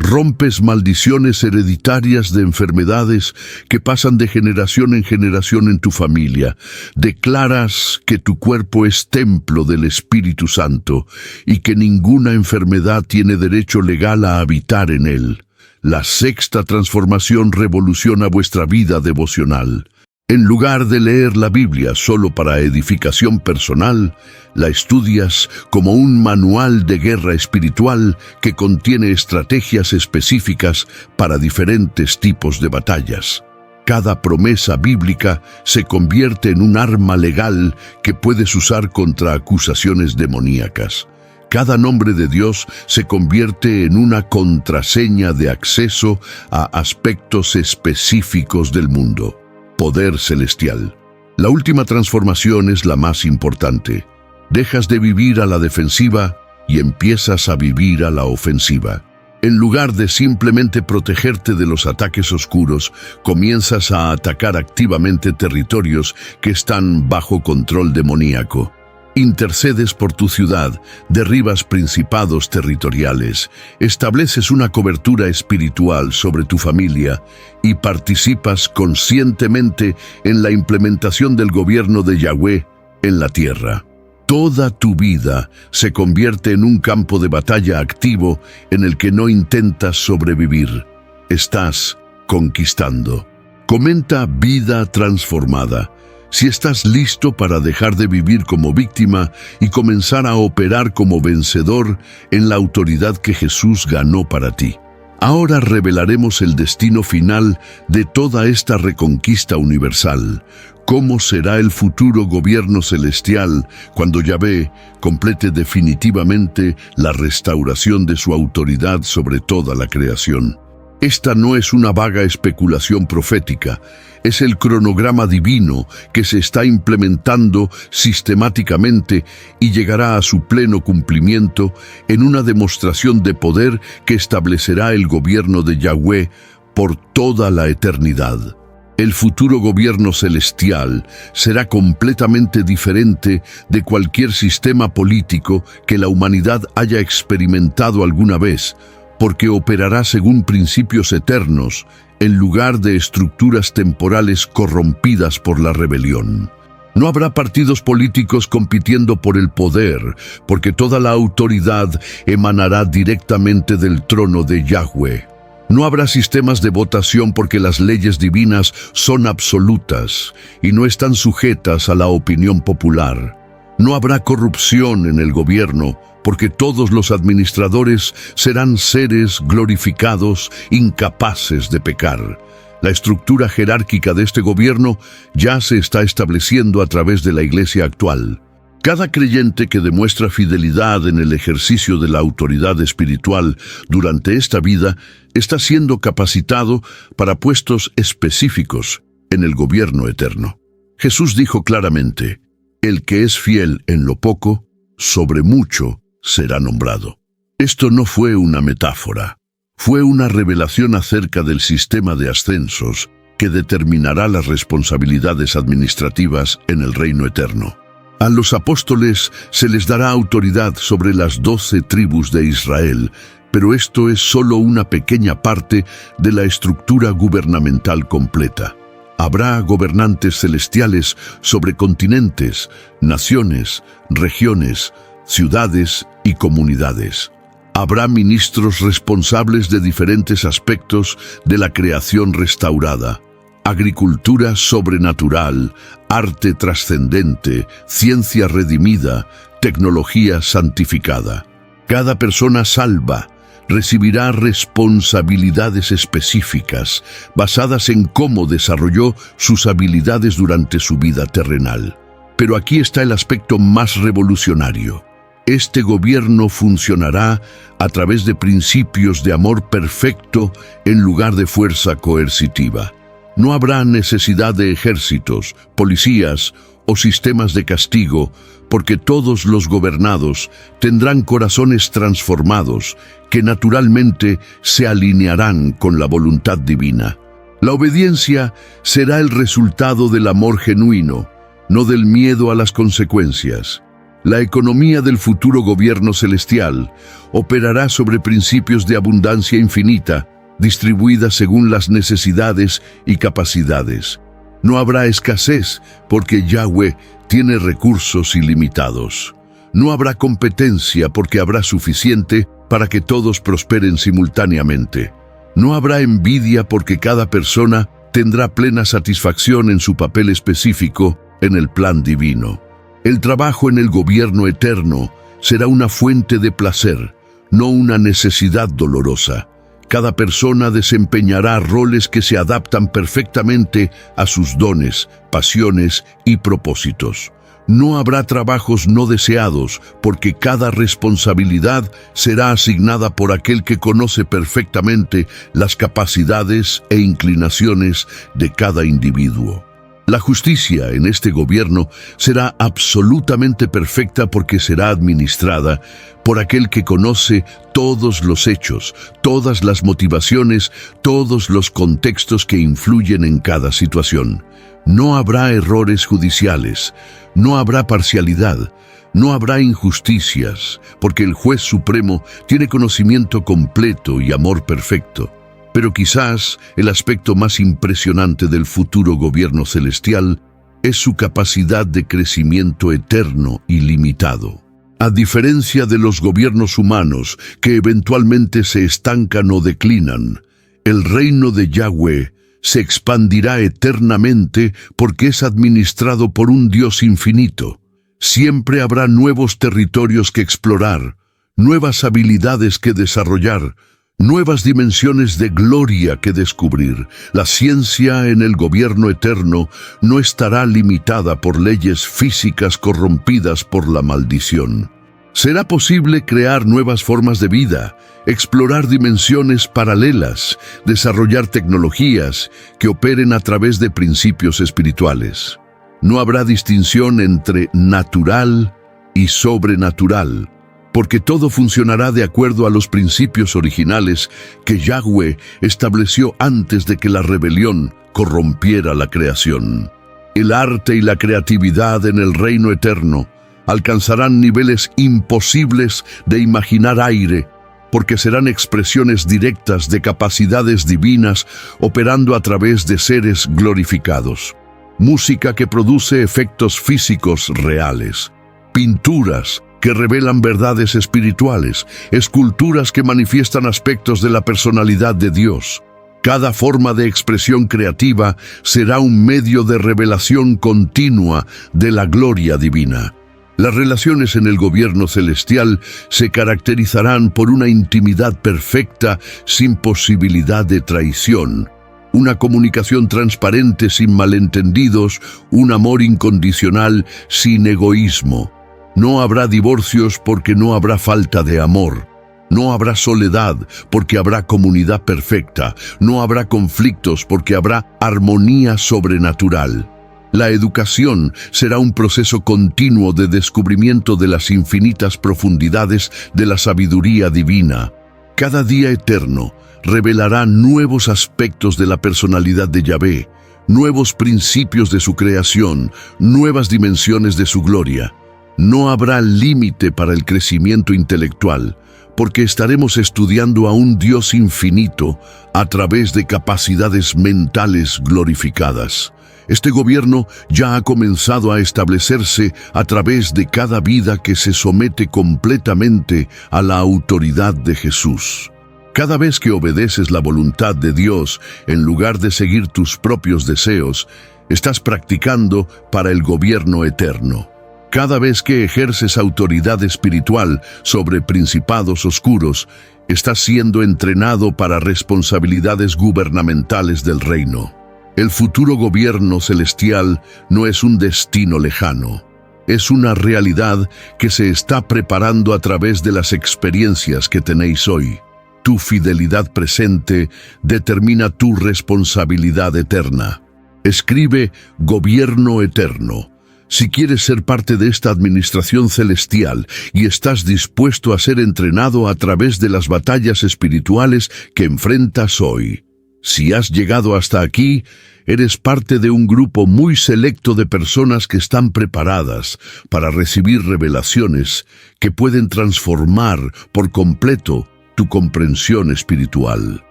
Rompes maldiciones hereditarias de enfermedades que pasan de generación en generación en tu familia. Declaras que tu cuerpo es templo del Espíritu Santo y que ninguna enfermedad tiene derecho legal a habitar en él. La sexta transformación revoluciona vuestra vida devocional. En lugar de leer la Biblia solo para edificación personal, la estudias como un manual de guerra espiritual que contiene estrategias específicas para diferentes tipos de batallas. Cada promesa bíblica se convierte en un arma legal que puedes usar contra acusaciones demoníacas. Cada nombre de Dios se convierte en una contraseña de acceso a aspectos específicos del mundo. Poder celestial. La última transformación es la más importante. Dejas de vivir a la defensiva y empiezas a vivir a la ofensiva. En lugar de simplemente protegerte de los ataques oscuros, comienzas a atacar activamente territorios que están bajo control demoníaco. Intercedes por tu ciudad, derribas principados territoriales, estableces una cobertura espiritual sobre tu familia y participas conscientemente en la implementación del gobierno de Yahweh en la tierra. Toda tu vida se convierte en un campo de batalla activo en el que no intentas sobrevivir. Estás conquistando. Comenta Vida Transformada. Si estás listo para dejar de vivir como víctima y comenzar a operar como vencedor en la autoridad que Jesús ganó para ti. Ahora revelaremos el destino final de toda esta reconquista universal. ¿Cómo será el futuro gobierno celestial cuando Yahvé complete definitivamente la restauración de su autoridad sobre toda la creación? Esta no es una vaga especulación profética, es el cronograma divino que se está implementando sistemáticamente y llegará a su pleno cumplimiento en una demostración de poder que establecerá el gobierno de Yahweh por toda la eternidad. El futuro gobierno celestial será completamente diferente de cualquier sistema político que la humanidad haya experimentado alguna vez, porque operará según principios eternos, en lugar de estructuras temporales corrompidas por la rebelión. No habrá partidos políticos compitiendo por el poder, porque toda la autoridad emanará directamente del trono de Yahweh. No habrá sistemas de votación porque las leyes divinas son absolutas y no están sujetas a la opinión popular. No habrá corrupción en el gobierno, porque todos los administradores serán seres glorificados, incapaces de pecar. La estructura jerárquica de este gobierno ya se está estableciendo a través de la Iglesia actual. Cada creyente que demuestra fidelidad en el ejercicio de la autoridad espiritual durante esta vida está siendo capacitado para puestos específicos en el gobierno eterno. Jesús dijo claramente: el que es fiel en lo poco, sobre mucho será nombrado. Esto no fue una metáfora, fue una revelación acerca del sistema de ascensos que determinará las responsabilidades administrativas en el reino eterno. A los apóstoles se les dará autoridad sobre las 12 tribus de Israel, pero esto es solo una pequeña parte de la estructura gubernamental completa. Habrá gobernantes celestiales sobre continentes, naciones, regiones, ciudades y comunidades. Habrá ministros responsables de diferentes aspectos de la creación restaurada: agricultura sobrenatural, arte trascendente, ciencia redimida, tecnología santificada. Cada persona salva recibirá responsabilidades específicas basadas en cómo desarrolló sus habilidades durante su vida terrenal. Pero aquí está el aspecto más revolucionario. Este gobierno funcionará a través de principios de amor perfecto en lugar de fuerza coercitiva. No habrá necesidad de ejércitos, policías o sistemas de castigo, porque todos los gobernados tendrán corazones transformados que naturalmente se alinearán con la voluntad divina. La obediencia será el resultado del amor genuino, no del miedo a las consecuencias. La economía del futuro gobierno celestial operará sobre principios de abundancia infinita, distribuida según las necesidades y capacidades. No habrá escasez porque Yahweh tiene recursos ilimitados. No habrá competencia porque habrá suficiente para que todos prosperen simultáneamente. No habrá envidia porque cada persona tendrá plena satisfacción en su papel específico en el plan divino. El trabajo en el gobierno eterno será una fuente de placer, no una necesidad dolorosa. Cada persona desempeñará roles que se adaptan perfectamente a sus dones, pasiones y propósitos. No habrá trabajos no deseados, porque cada responsabilidad será asignada por aquel que conoce perfectamente las capacidades e inclinaciones de cada individuo. La justicia en este gobierno será absolutamente perfecta porque será administrada por aquel que conoce todos los hechos, todas las motivaciones, todos los contextos que influyen en cada situación. No habrá errores judiciales, no habrá parcialidad, no habrá injusticias, porque el juez supremo tiene conocimiento completo y amor perfecto. Pero quizás el aspecto más impresionante del futuro gobierno celestial es su capacidad de crecimiento eterno y limitado. A diferencia de los gobiernos humanos que eventualmente se estancan o declinan, el reino de Yahweh se expandirá eternamente porque es administrado por un Dios infinito. Siempre habrá nuevos territorios que explorar, nuevas habilidades que desarrollar, nuevas dimensiones de gloria que descubrir. La ciencia en el gobierno eterno no estará limitada por leyes físicas corrompidas por la maldición. Será posible crear nuevas formas de vida, explorar dimensiones paralelas, desarrollar tecnologías que operen a través de principios espirituales. No habrá distinción entre natural y sobrenatural, porque todo funcionará de acuerdo a los principios originales que Yahweh estableció antes de que la rebelión corrompiera la creación. El arte y la creatividad en el reino eterno alcanzarán niveles imposibles de imaginar aire, porque serán expresiones directas de capacidades divinas operando a través de seres glorificados. Música que produce efectos físicos reales, pinturas que revelan verdades espirituales, esculturas que manifiestan aspectos de la personalidad de Dios. Cada forma de expresión creativa será un medio de revelación continua de la gloria divina. Las relaciones en el gobierno celestial se caracterizarán por una intimidad perfecta sin posibilidad de traición, una comunicación transparente sin malentendidos, un amor incondicional sin egoísmo. No habrá divorcios porque no habrá falta de amor. No habrá soledad porque habrá comunidad perfecta. No habrá conflictos porque habrá armonía sobrenatural. La educación será un proceso continuo de descubrimiento de las infinitas profundidades de la sabiduría divina. Cada día eterno revelará nuevos aspectos de la personalidad de Yahvé, nuevos principios de su creación, nuevas dimensiones de su gloria. No habrá límite para el crecimiento intelectual, porque estaremos estudiando a un Dios infinito a través de capacidades mentales glorificadas. Este gobierno ya ha comenzado a establecerse a través de cada vida que se somete completamente a la autoridad de Jesús. Cada vez que obedeces la voluntad de Dios en lugar de seguir tus propios deseos, estás practicando para el gobierno eterno. Cada vez que ejerces autoridad espiritual sobre principados oscuros, estás siendo entrenado para responsabilidades gubernamentales del reino. El futuro gobierno celestial no es un destino lejano. Es una realidad que se está preparando a través de las experiencias que tenéis hoy. Tu fidelidad presente determina tu responsabilidad eterna. Escribe Gobierno Eterno. Si quieres ser parte de esta administración celestial y estás dispuesto a ser entrenado a través de las batallas espirituales que enfrentas hoy. Si has llegado hasta aquí, eres parte de un grupo muy selecto de personas que están preparadas para recibir revelaciones que pueden transformar por completo tu comprensión espiritual.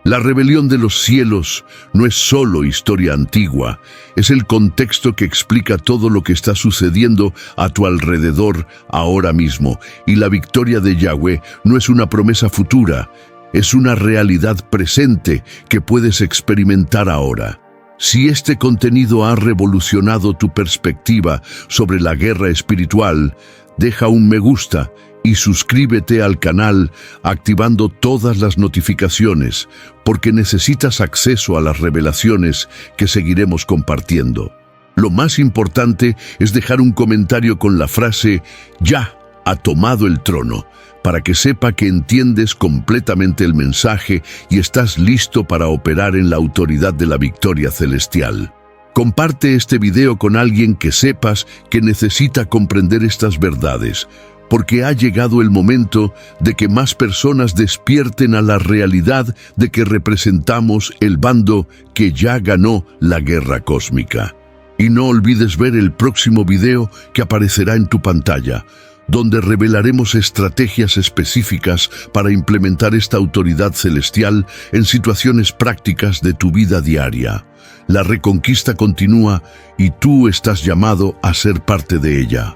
La rebelión de los cielos no es solo historia antigua, es el contexto que explica todo lo que está sucediendo a tu alrededor ahora mismo, y la victoria de Yahweh no es una promesa futura, es una realidad presente que puedes experimentar ahora. Si este contenido ha revolucionado tu perspectiva sobre la guerra espiritual, deja un me gusta y suscríbete al canal activando todas las notificaciones, porque necesitas acceso a las revelaciones que seguiremos compartiendo. Lo más importante es dejar un comentario con la frase «Ya ha tomado el trono», para que sepa que entiendes completamente el mensaje y estás listo para operar en la autoridad de la victoria celestial. Comparte este video con alguien que sepas que necesita comprender estas verdades, porque ha llegado el momento de que más personas despierten a la realidad de que representamos el bando que ya ganó la guerra cósmica. Y no olvides ver el próximo video que aparecerá en tu pantalla, donde revelaremos estrategias específicas para implementar esta autoridad celestial en situaciones prácticas de tu vida diaria. La reconquista continúa y tú estás llamado a ser parte de ella.